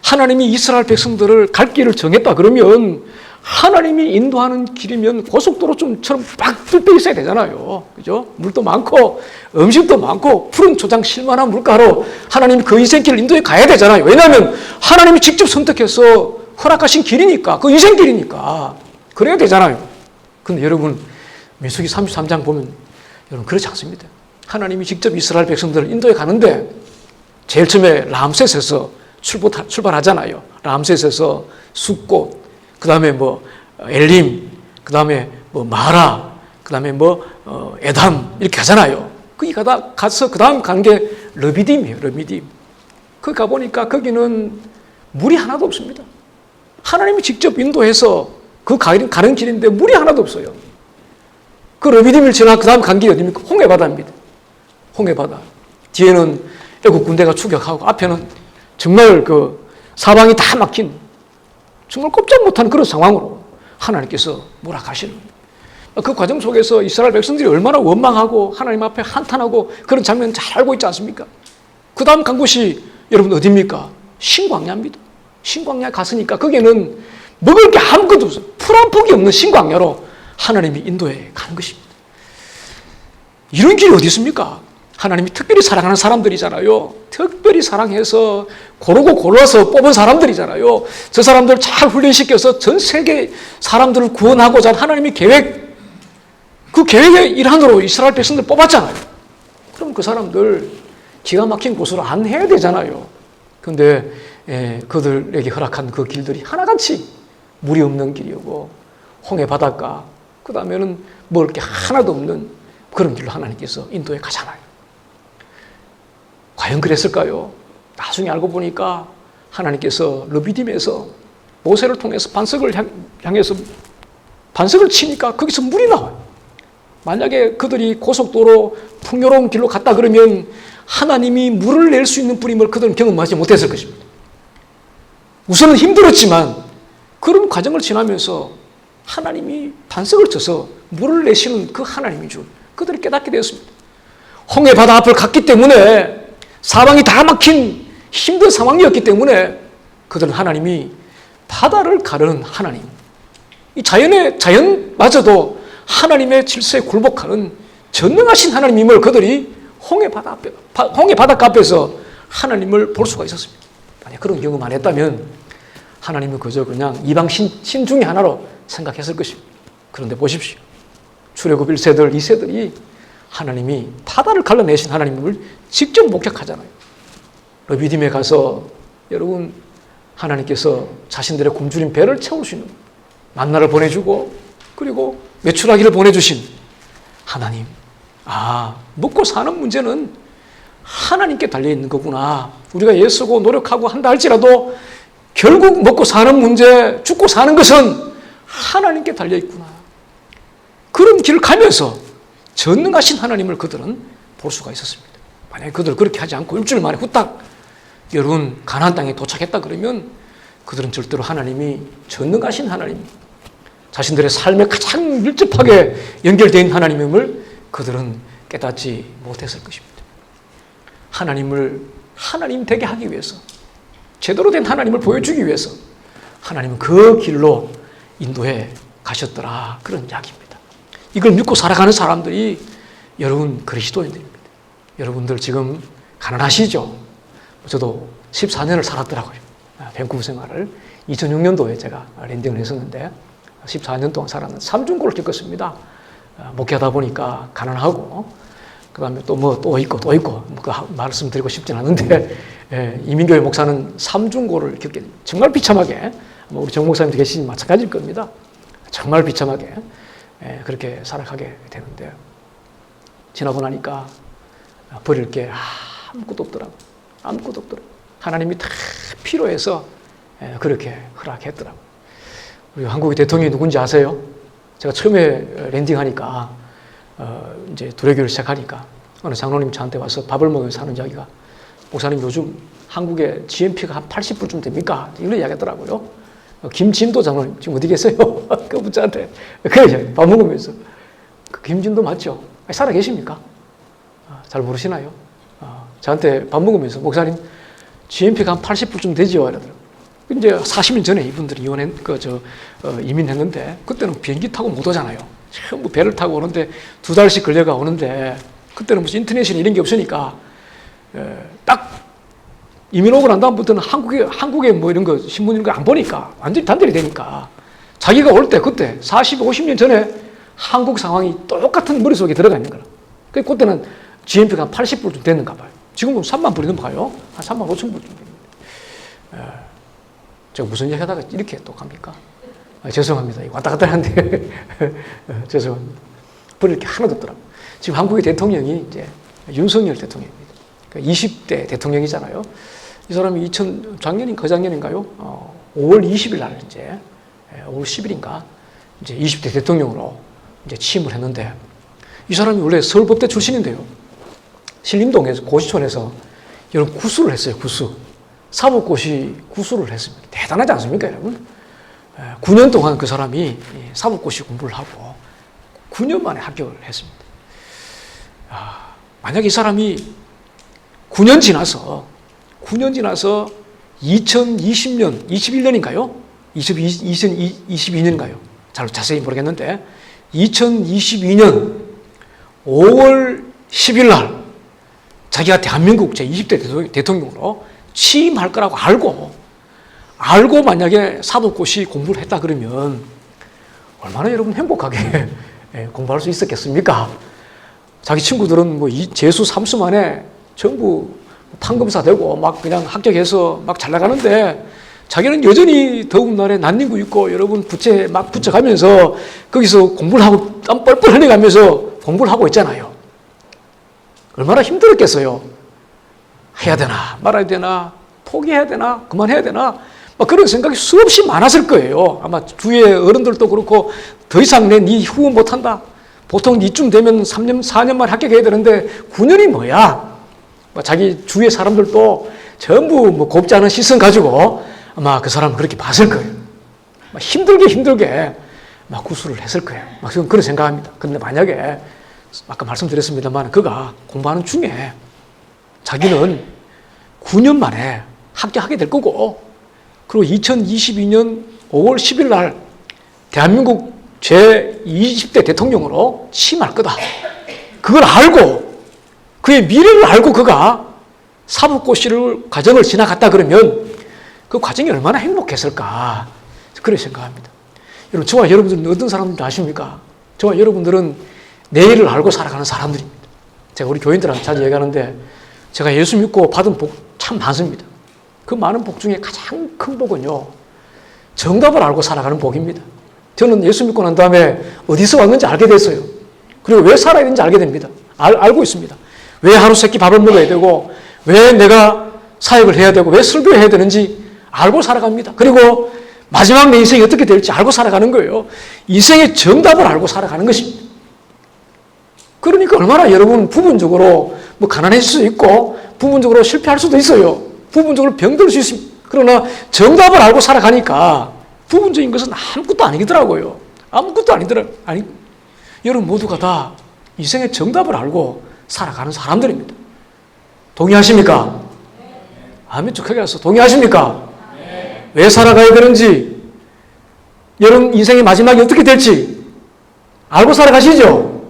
S2: 하나님이 이스라엘 백성들을 갈 길을 정했다 그러면 하나님이 인도하는 길이면 고속도로 좀처럼 막 뚫려 있어야 되잖아요. 그죠? 물도 많고 음식도 많고 푸른 초장 실만한 물가로 하나님이 그 인생길을 인도해 가야 되잖아요. 왜냐하면 하나님이 직접 선택해서 허락하신 길이니까, 그 인생길이니까 그래야 되잖아요. 근데 여러분 민수기 33장 보면 여러분 그렇지 않습니다. 하나님이 직접 이스라엘 백성들을 인도해 가는데 제일 처음에 람셋에서 출발하잖아요. 람셋에서 숫꽃, 그 다음에 엘림, 그 다음에 마라, 그 다음에 에담 이렇게 가잖아요. 거기 가서 그 다음 간 게 르비딤이에요. 르비딤. 거기 가보니까 거기는 물이 하나도 없습니다. 하나님이 직접 인도해서 그 가는 길인데 물이 하나도 없어요. 그 르비딤을 지나 그 다음 간 길이 어디입니까? 홍해바다입니다. 홍해바다. 뒤에는 애국 군대가 추격하고 앞에는 정말 그 사방이 다 막힌 정말 꼼짝 못하는 그런 상황으로 하나님께서 몰아가시는 겁니다. 그 과정 속에서 이스라엘 백성들이 얼마나 원망하고 하나님 앞에 한탄하고 그런 장면 잘 알고 있지 않습니까? 그 다음 간 곳이 여러분 어디입니까? 신광야입니다. 신광야에 갔으니까 거기는 먹을 게 아무것도 없어요. 풀 한 폭이 없는 신광야로 하나님이 인도해 가는 것입니다. 이런 길이 어디 있습니까? 하나님이 특별히 사랑하는 사람들이잖아요. 특별히 사랑해서 고르고 골라서 뽑은 사람들이잖아요. 저 사람들 잘 훈련시켜서 전 세계 사람들을 구원하고자 하나님의 계획, 그 계획의 일환으로 이스라엘 백성들 뽑았잖아요. 그럼 그 사람들 기가 막힌 곳으로 안내해야 되잖아요. 그런데 그들에게 허락한 그 길들이 하나같이 물이 없는 길이고 홍해 바닷가, 그 다음에는 먹을 게 하나도 없는 그런 길로 하나님께서 인도해 가잖아요. 과연 그랬을까요? 나중에 알고 보니까 하나님께서 르비딤에서 모세를 통해서 반석을 향해서 반석을 치니까 거기서 물이 나와요. 만약에 그들이 고속도로 풍요로운 길로 갔다 그러면 하나님이 물을 낼 수 있는 뿌림을 그들은 경험하지 못했을 것입니다. 우선은 힘들었지만 그런 과정을 지나면서 하나님이 반석을 쳐서 물을 내시는 그 하나님인 줄 그들이 깨닫게 되었습니다. 홍해 바다 앞을 갔기 때문에 사방이 다 막힌 힘든 상황이었기 때문에 그들은 하나님이 바다를 가르는 하나님, 이 자연마저도 하나님의 질서에 굴복하는 전능하신 하나님임을 그들이 홍해 바닷가 앞에서 하나님을 볼 수가 있었습니다. 만약 그런 경험 안 했다면 하나님은 그저 그냥 이방 신 중에 하나로 생각했을 것입니다. 그런데 보십시오. 출애굽 1세들, 2세들이 하나님이 바다를 갈라내신 하나님을 직접 목격하잖아요. 르비딤에 가서 여러분 하나님께서 자신들의 굶주린 배를 채울 수 있는 만나를 보내주고 그리고 메추라기를 보내주신 하나님. 먹고 사는 문제는 하나님께 달려있는 거구나. 우리가 애쓰고 노력하고 한다 할지라도 결국 먹고 사는 문제, 죽고 사는 것은 하나님께 달려있구나. 그런 길을 가면서 전능하신 하나님을 그들은 볼 수가 있었습니다. 만약에 그들을 그렇게 하지 않고 일주일 만에 후딱 여러분 가나안 땅에 도착했다 그러면 그들은 절대로 하나님이 전능하신 하나님, 자신들의 삶에 가장 밀접하게 연결되어 있는 하나님임을 그들은 깨닫지 못했을 것입니다. 하나님을 하나님 되게 하기 위해서, 제대로 된 하나님을 보여주기 위해서 하나님은 그 길로 인도해 가셨더라. 그런 이야기입니다. 이걸 믿고 살아가는 사람들이 여러분 그리스도인들입니다. 여러분들 지금 가난하시죠? 저도 14년을 살았더라고요. 밴쿠버 생활을 2006년도에 제가 랜딩을 했었는데 14년 동안 살았는데 삼중고를 겪었습니다. 목회하다 보니까 가난하고 그 다음에 또 있고 그 말씀드리고 싶진 않은데 이민교회 목사는 삼중고를 겪게 됩니다. 정말 비참하게 우리 정 목사님도 계시니 마찬가지일 겁니다. 정말 비참하게 그렇게 살아가게 되는데 지나고 나니까 버릴 게 아무것도 없더라고요. 아무것도 없더라고요. 하나님이 다 필요해서 그렇게 허락했더라고요. 우리 한국의 대통령이 누군지 아세요? 제가 처음에 랜딩하니까 이제 두레교를 시작하니까 어느 장로님 저한테 와서 밥을 먹으면서 하는 이야기가 목사님 요즘 한국의 GNP가 한 80불쯤 됩니까? 이런 이야기 하더라고요. 김진도 장로님 지금 어디 계세요? 그 분자한테 그래 밥 먹으면서 그 김진도 맞죠? 살아 계십니까? 잘 모르시나요? 저한테 밥 먹으면서 목사님 GNP가 한 80불쯤 되지요? 이러더라고요. 이제 40년 전에 이분들이 이민했는데 그때는 비행기 타고 못 오잖아요. 전부 배를 타고 오는데 2달씩 걸려가 오는데 그때는 무슨 인터넷이나 이런 게 없으니까 딱 이민 오고 난 다음부터는 한국에 뭐 이런 거 신문 이런 거 안 보니까 완전히 단절이 되니까 자기가 올 때 그때 40, 50년 전에 한국 상황이 똑같은 머릿속에 들어가 있는 거라. 그때는 GNP가 한 80불 좀 됐는가 봐요. 지금은 3만 불이 넘어가요. 한 3만 5천 불 정도 됩니다. 제가 무슨 얘기 하다가 이렇게 또 갑니까? 죄송합니다. 왔다 갔다 하는데 죄송합니다. 버릴 게 하나도 없더라고요. 지금 한국의 대통령이 이제 윤석열 대통령입니다. 그러니까 20대 대통령이잖아요. 이 사람이 작년인가 그작년인가요? 5월 20일 날 이제 5월 10일인가 이제 20대 대통령으로 이제 취임을 했는데 이 사람이 원래 서울법대 출신인데요. 신림동에서 고시촌에서 이런 구수를 했어요. 구수. 사법고시 구수를 했습니다. 대단하지 않습니까, 여러분? 9년 동안 그 사람이 사법고시 공부를 하고 9년 만에 합격을 했습니다. 만약 이 사람이 9년 지나서 2020년, 21년인가요? 2022년인가요? 잘 자세히 모르겠는데 2022년 5월 10일 날 자기가 대한민국 제20대 대통령으로 취임할 거라고 알고 만약에 사법고시 공부를 했다 그러면 얼마나 여러분 행복하게 공부할 수 있었겠습니까? 자기 친구들은 뭐 재수 3수 만에 전부 판검사 되고 막 그냥 합격해서 막 잘 나가는데 자기는 여전히 더운 날에 난닝구 입고 여러분 부채 막 붙여가면서 거기서 공부를 하고 땀 뻘뻘 흘려가면서 공부를 하고 있잖아요. 얼마나 힘들었겠어요. 해야 되나 말아야 되나 포기해야 되나 그만해야 되나 막 그런 생각이 수없이 많았을 거예요. 아마 주위의 어른들도 그렇고 더 이상 네 후원 못한다. 보통 이쯤 되면 3년 4년 만에 합격해야 되는데 9년이 뭐야. 자기 주위의 사람들도 전부 뭐 곱지 않은 시선 가지고 아마 그 사람은 그렇게 봤을 거예요. 힘들게 막 구술을 했을 거예요. 막 그런 생각합니다. 그런데 만약에 아까 말씀드렸습니다만 그가 공부하는 중에 자기는 9년 만에 합격하게 될 거고 그리고 2022년 5월 10일 날 대한민국 제20대 대통령으로 취임할 거다. 그걸 알고 그의 미래를 알고 그가 사법고시를 과정을 지나갔다 그러면 그 과정이 얼마나 행복했을까 그렇게 생각합니다. 여러분, 저와 여러분들은 어떤 사람인지 아십니까? 저와 여러분들은 내일을 알고 살아가는 사람들입니다. 제가 우리 교인들한테 자주 얘기하는데 제가 예수 믿고 받은 복 참 많습니다. 그 많은 복 중에 가장 큰 복은요, 정답을 알고 살아가는 복입니다. 저는 예수 믿고 난 다음에 어디서 왔는지 알게 됐어요. 그리고 왜 살아야 되는지 알게 됩니다. 알고 있습니다. 왜 하루 세끼 밥을 먹어야 되고, 왜 내가 사역을 해야 되고, 왜 설교해야 되는지 알고 살아갑니다. 그리고 마지막 내 인생이 어떻게 될지 알고 살아가는 거예요. 인생의 정답을 알고 살아가는 것입니다. 그러니까 얼마나 여러분 부분적으로 뭐 가난해질 수 있고, 부분적으로 실패할 수도 있어요. 부분적으로 병들 수 있습니다. 그러나 정답을 알고 살아가니까 부분적인 것은 아무것도 아니더라고요. 아무것도 아니더라고요. 여러분 모두가 다 인생의 정답을 알고 살아가는 사람들입니다. 동의하십니까? 아멘 좀 크게 해서 동의하십니까? 왜 살아가야 되는지, 여러분 인생의 마지막이 어떻게 될지 알고 살아가시죠?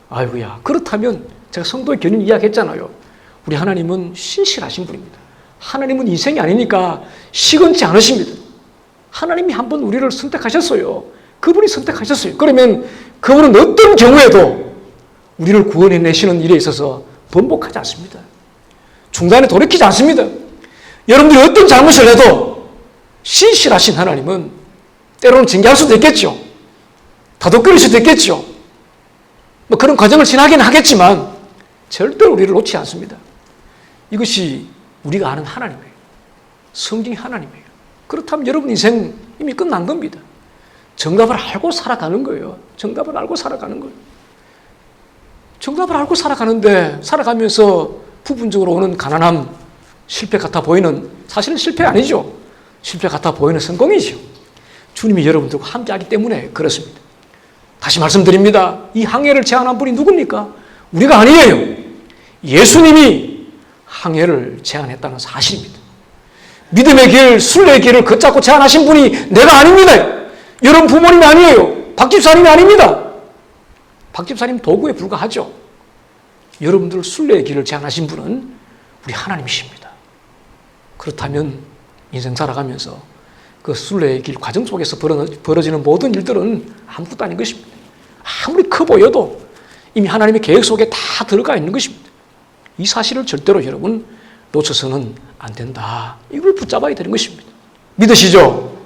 S2: 아이고야, 그렇다면 제가 성도의 견인 이야기했잖아요. 우리 하나님은 신실하신 분입니다. 하나님은 인생이 아니니까 시건치 않으십니다. 하나님이 한번 우리를 선택하셨어요. 그분이 선택하셨어요. 그러면 그분은 어떤 경우에도 우리를 구원해내시는 일에 있어서 번복하지 않습니다. 중단에 돌이키지 않습니다. 여러분들이 어떤 잘못을 해도 신실하신 하나님은 때로는 징계할 수도 있겠죠. 다독거릴 수도 있겠죠. 뭐 그런 과정을 지나긴 하겠지만 절대로 우리를 놓지 않습니다. 이것이 우리가 아는 하나님이에요. 성경이 하나님이에요. 그렇다면 여러분 인생 이미 끝난 겁니다. 정답을 알고 살아가는 거예요. 정답을 알고 살아가는 거예요. 정답을 알고 살아가는데, 살아가면서 부분적으로 오는 가난함, 실패 같아 보이는, 사실은 실패 아니죠. 실패 같아 보이는 성공이죠. 주님이 여러분들과 함께하기 때문에 그렇습니다. 다시 말씀드립니다. 이 항해를 제안한 분이 누굽니까? 우리가 아니에요. 예수님이 항해를 제안했다는 사실입니다. 믿음의 길, 순례의 길을 걷잡고 제안하신 분이 내가 아닙니다. 여러분 부모님이 아니에요. 박집사님이 아닙니다. 박집사님 도구에 불과하죠. 여러분들 순례의 길을 제안하신 분은 우리 하나님이십니다. 그렇다면 인생 살아가면서 그 순례의 길 과정 속에서 벌어지는 모든 일들은 아무것도 아닌 것입니다. 아무리 커 보여도 이미 하나님의 계획 속에 다 들어가 있는 것입니다. 이 사실을 절대로 여러분 놓쳐서는 안 된다. 이걸 붙잡아야 되는 것입니다. 믿으시죠?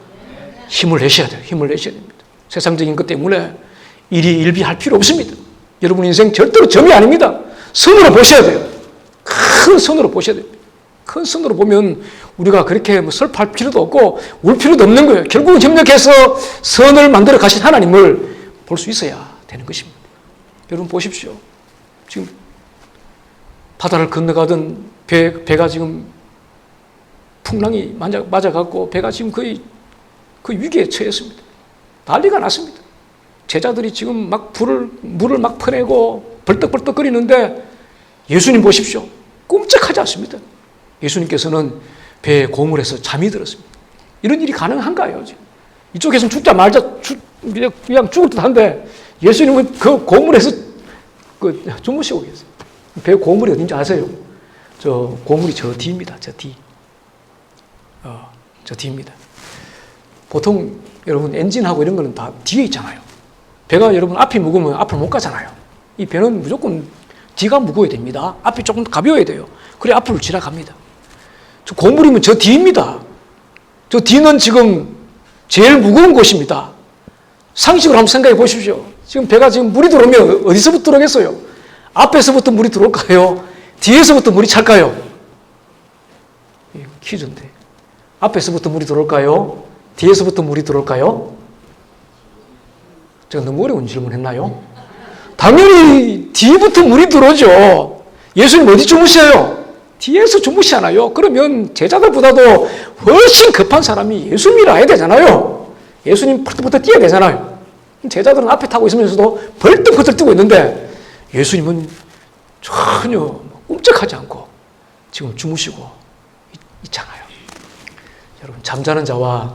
S2: 힘을 내셔야 돼요. 힘을 내셔야 됩니다. 세상적인 것 때문에 일희일비할 필요 없습니다. 여러분 인생 절대로 점이 아닙니다. 선으로 보셔야 돼요. 큰 선으로 보셔야 됩니다. 큰 선으로 보면 우리가 그렇게 뭐 슬퍼할 필요도 없고 울 필요도 없는 거예요. 결국은 협력해서 선을 만들어 가신 하나님을 볼 수 있어야 되는 것입니다. 여러분 보십시오. 지금 바다를 건너가던 배가 지금 풍랑이 맞아갖고 배가 지금 거의 그 위기에 처했습니다. 난리가 났습니다. 제자들이 지금 막 물을 막 퍼내고 벌떡벌떡거리는데 예수님 보십시오. 꼼짝하지 않습니다. 예수님께서는 배에 고물에서 잠이 들었습니다. 이런 일이 가능한가요? 지금? 이쪽에서는 죽자 말자 그냥 죽을 듯한데 예수님은 그 고물에서 주무시고 계세요. 배 고물이 어딘지 아세요? 저 고물이 저 뒤입니다. 저 뒤. 저 뒤입니다. 보통 여러분 엔진하고 이런 거는 다 뒤에 있잖아요. 배가 여러분 앞이 무거우면 앞을 못 가잖아요. 이 배는 무조건 뒤가 무거워야 됩니다. 앞이 조금 가벼워야 돼요. 그래 앞을 지나갑니다. 저 고물이면 저 뒤입니다. 저 뒤는 지금 제일 무거운 곳입니다. 상식으로 한번 생각해 보십시오. 지금 배가 지금 물이 들어오면 어디서부터 들어오겠어요? 앞에서부터 물이 들어올까요? 뒤에서부터 물이 찰까요? 퀴즈인데. 앞에서부터 물이 들어올까요? 뒤에서부터 물이 들어올까요? 제가 너무 어려운 질문 했나요? 당연히 뒤부터 물이 들어오죠. 예수님 어디 주무셔요? 뒤에서 주무시잖아요. 그러면 제자들보다도 훨씬 급한 사람이 예수님이라 해야 되잖아요. 예수님 벌떡벌떡 뛰어야 되잖아요. 제자들은 앞에 타고 있으면서도 벌떡벌떡 뛰고 있는데 예수님은 전혀 꼼짝하지 않고 지금 주무시고 있잖아요. 여러분 잠자는 자와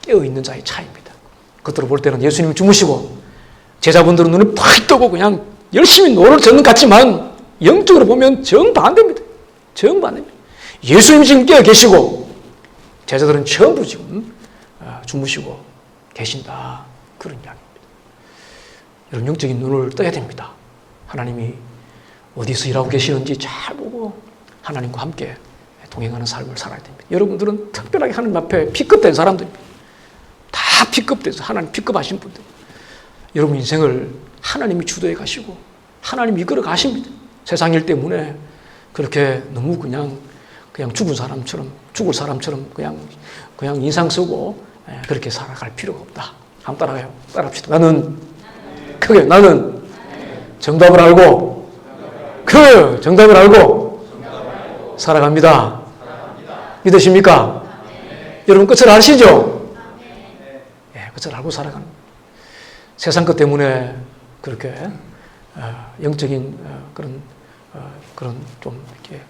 S2: 깨어있는 자의 차이입니다. 겉으로 볼 때는 예수님이 주무시고 제자분들은 눈을 팍 뜨고 그냥 열심히 노를 젓는 것 같지만 영적으로 보면 정반대입니다. 정반대입니다. 예수님이 지금 깨어 계시고 제자들은 전부 지금 주무시고 계신다. 그런 이야기입니다. 여러분, 영적인 눈을 떠야 됩니다. 하나님이 어디서 일하고 계시는지 잘 보고 하나님과 함께 동행하는 삶을 살아야 됩니다. 여러분들은 특별하게 하나님 앞에 픽업된 사람들입니다. 다 픽업돼서 하나님 픽업하신 분들. 여러분 인생을 하나님이 주도해 가시고 하나님이 이끌어 가십니다. 세상 일 때문에 그렇게 너무 그냥 죽을 사람처럼 그냥 인상 쓰고 그렇게 살아갈 필요가 없다. 한번 따라가요. 따라합시다. 나는 정답을 알고 정답을 알고 살아갑니다. 믿으십니까? 여러분 끝을 아시죠? 끝을 알고 살아가는 세상 것 때문에 그렇게 영적인 그런 좀 이렇게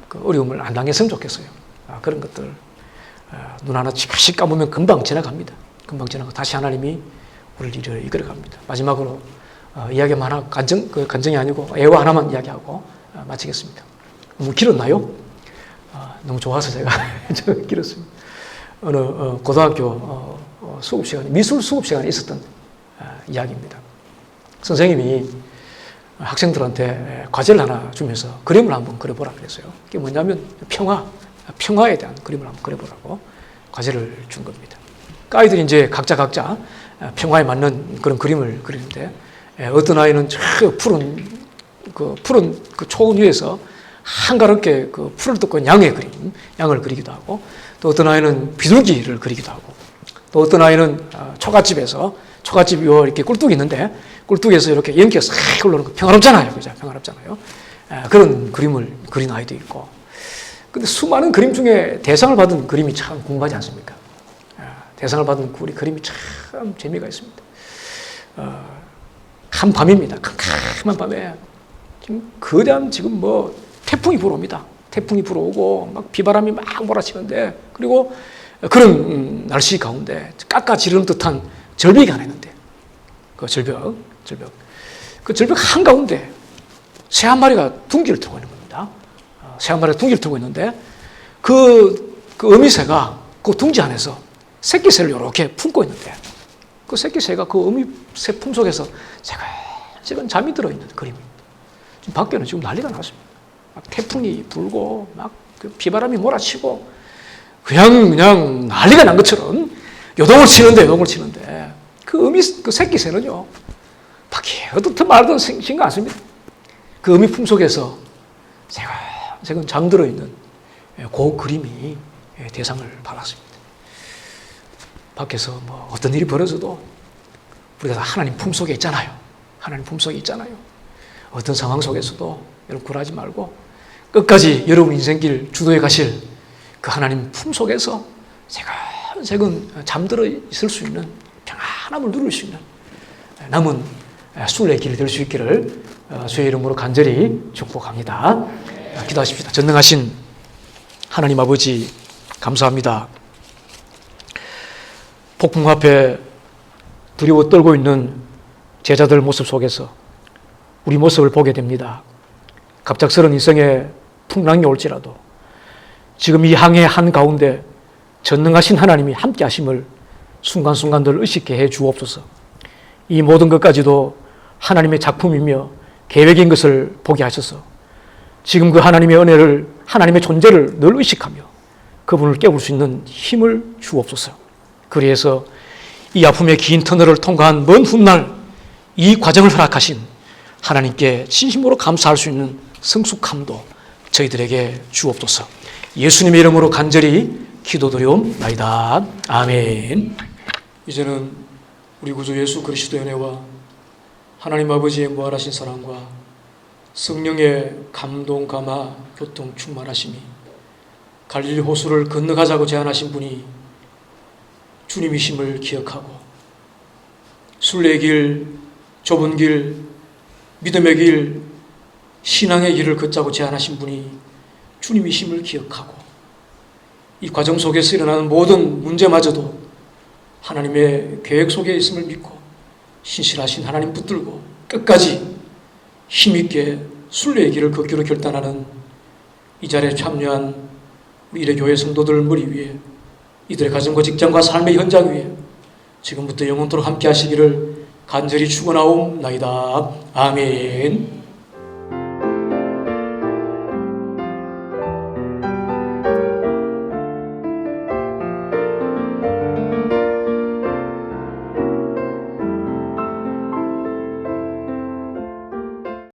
S2: 그 어려움을 안 당했으면 좋겠어요. 그런 것들 눈 하나 치카씩 감으면 금방 지나갑니다. 금방 지나고 다시 하나님이 우리를 이끌어갑니다. 마지막으로 이야기만 하나 간증이 아니고 애화 하나만 이야기하고 마치겠습니다. 너무 길었나요? 너무 좋아서 제가 길었습니다. 어느 고등학교 수업 시간에 미술 수업 시간에 있었던 이야기입니다. 선생님이 학생들한테 과제를 하나 주면서 그림을 한번 그려보라 그랬어요. 그게 뭐냐면 평화에 대한 그림을 한번 그려보라고 과제를 준 겁니다. 아이들이 이제 각자 평화에 맞는 그런 그림을 그리는데 어떤 아이는 저 푸른 그 초원 위에서 한가롭게 그 풀을 뜯고 양을 그리기도 하고, 또 어떤 아이는 비둘기를 그리기도 하고, 또 어떤 아이는 초가집이 이렇게 꿀뚝이 있는데 꿀뚝에서 이렇게 연기가 싹 흘러오는 거 평화롭잖아요. 그죠? 평화롭잖아요. 그런 그림을 그린 아이도 있고. 근데 수많은 그림 중에 대상을 받은 그림이 참 궁금하지 않습니까? 대상을 받은 그림이 참 재미가 있습니다. 한 밤입니다. 캄캄한 밤에 지금 거대한 태풍이 불어옵니다. 태풍이 불어오고 막 비바람이 막 몰아치는데, 그리고 그런 날씨 가운데 깎아지르는 듯한 절벽이 하나 있는데, 그 절벽 한가운데 새 한 마리가 둥기를 틀고 있는 겁니다. 새 한 마리가 둥기를 틀고 있는데 그 어미새가 그 둥지 안에서 새끼새를 이렇게 품고 있는데, 그 새끼새가 그 어미새 품속에서 새가 잠이 들어있는 그림입니다. 지금 밖에는 지금 난리가 났습니다. 막 태풍이 불고 막 비바람이 몰아치고 그냥 난리가 난 것처럼 요동을 치는데 그 새끼새는요, 밖에 어떻든 말든 신경 안 씁니다. 그 어미 품속에서 새가 잠들어 있는 그 그림이 대상을 받았습니다. 밖에서 어떤 일이 벌어져도 우리가 다 하나님 품속에 있잖아요. 하나님 품속에 있잖아요. 어떤 상황 속에서도 여러분 굴하지 말고 끝까지 여러분 인생길 주도해 가실 그 하나님 품속에서 새근 잠들어 있을 수 있는 평안함을 누릴 수 있는 남은 순례의 길이 될 수 있기를 주의 이름으로 간절히 축복합니다. 기도하십시다. 전능하신 하나님 아버지, 감사합니다. 폭풍 앞에 두려워 떨고 있는 제자들 모습 속에서 우리 모습을 보게 됩니다. 갑작스런 인생의 풍랑이 올지라도 지금 이 항해 한가운데 전능하신 하나님이 함께 하심을 순간순간들 의식해 해 주옵소서. 이 모든 것까지도 하나님의 작품이며 계획인 것을 보게 하셔서 지금 그 하나님의 은혜를, 하나님의 존재를 늘 의식하며 그분을 깨울 수 있는 힘을 주옵소서. 그리해서 이 아픔의 긴 터널을 통과한 먼 훗날 이 과정을 허락하신 하나님께 진심으로 감사할 수 있는 성숙함도 저희들에게 주옵소서. 예수님의 이름으로 간절히 기도드리옵나이다. 아멘. 이제는 우리 구주 예수 그리스도의 은혜와 하나님 아버지의 무한하신 사랑과 성령의 감동, 감화, 교통, 충만하심이 갈릴리 호수를 건너가자고 제안하신 분이 주님이심을 기억하고 순례의 길, 좁은 길, 믿음의 길, 신앙의 길을 걷자고 제안하신 분이 주님이심을 기억하고 이 과정 속에서 일어나는 모든 문제마저도 하나님의 계획 속에 있음을 믿고 신실하신 하나님 붙들고 끝까지 힘있게 순례의 길을 걷기로 결단하는 이 자리에 참여한 우리 일의 교회 성도들 머리 위에, 이들의 가정과 직장과 삶의 현장 위에 지금부터 영원토록 함께 하시기를 간절히 축원하옵나이다. 아멘.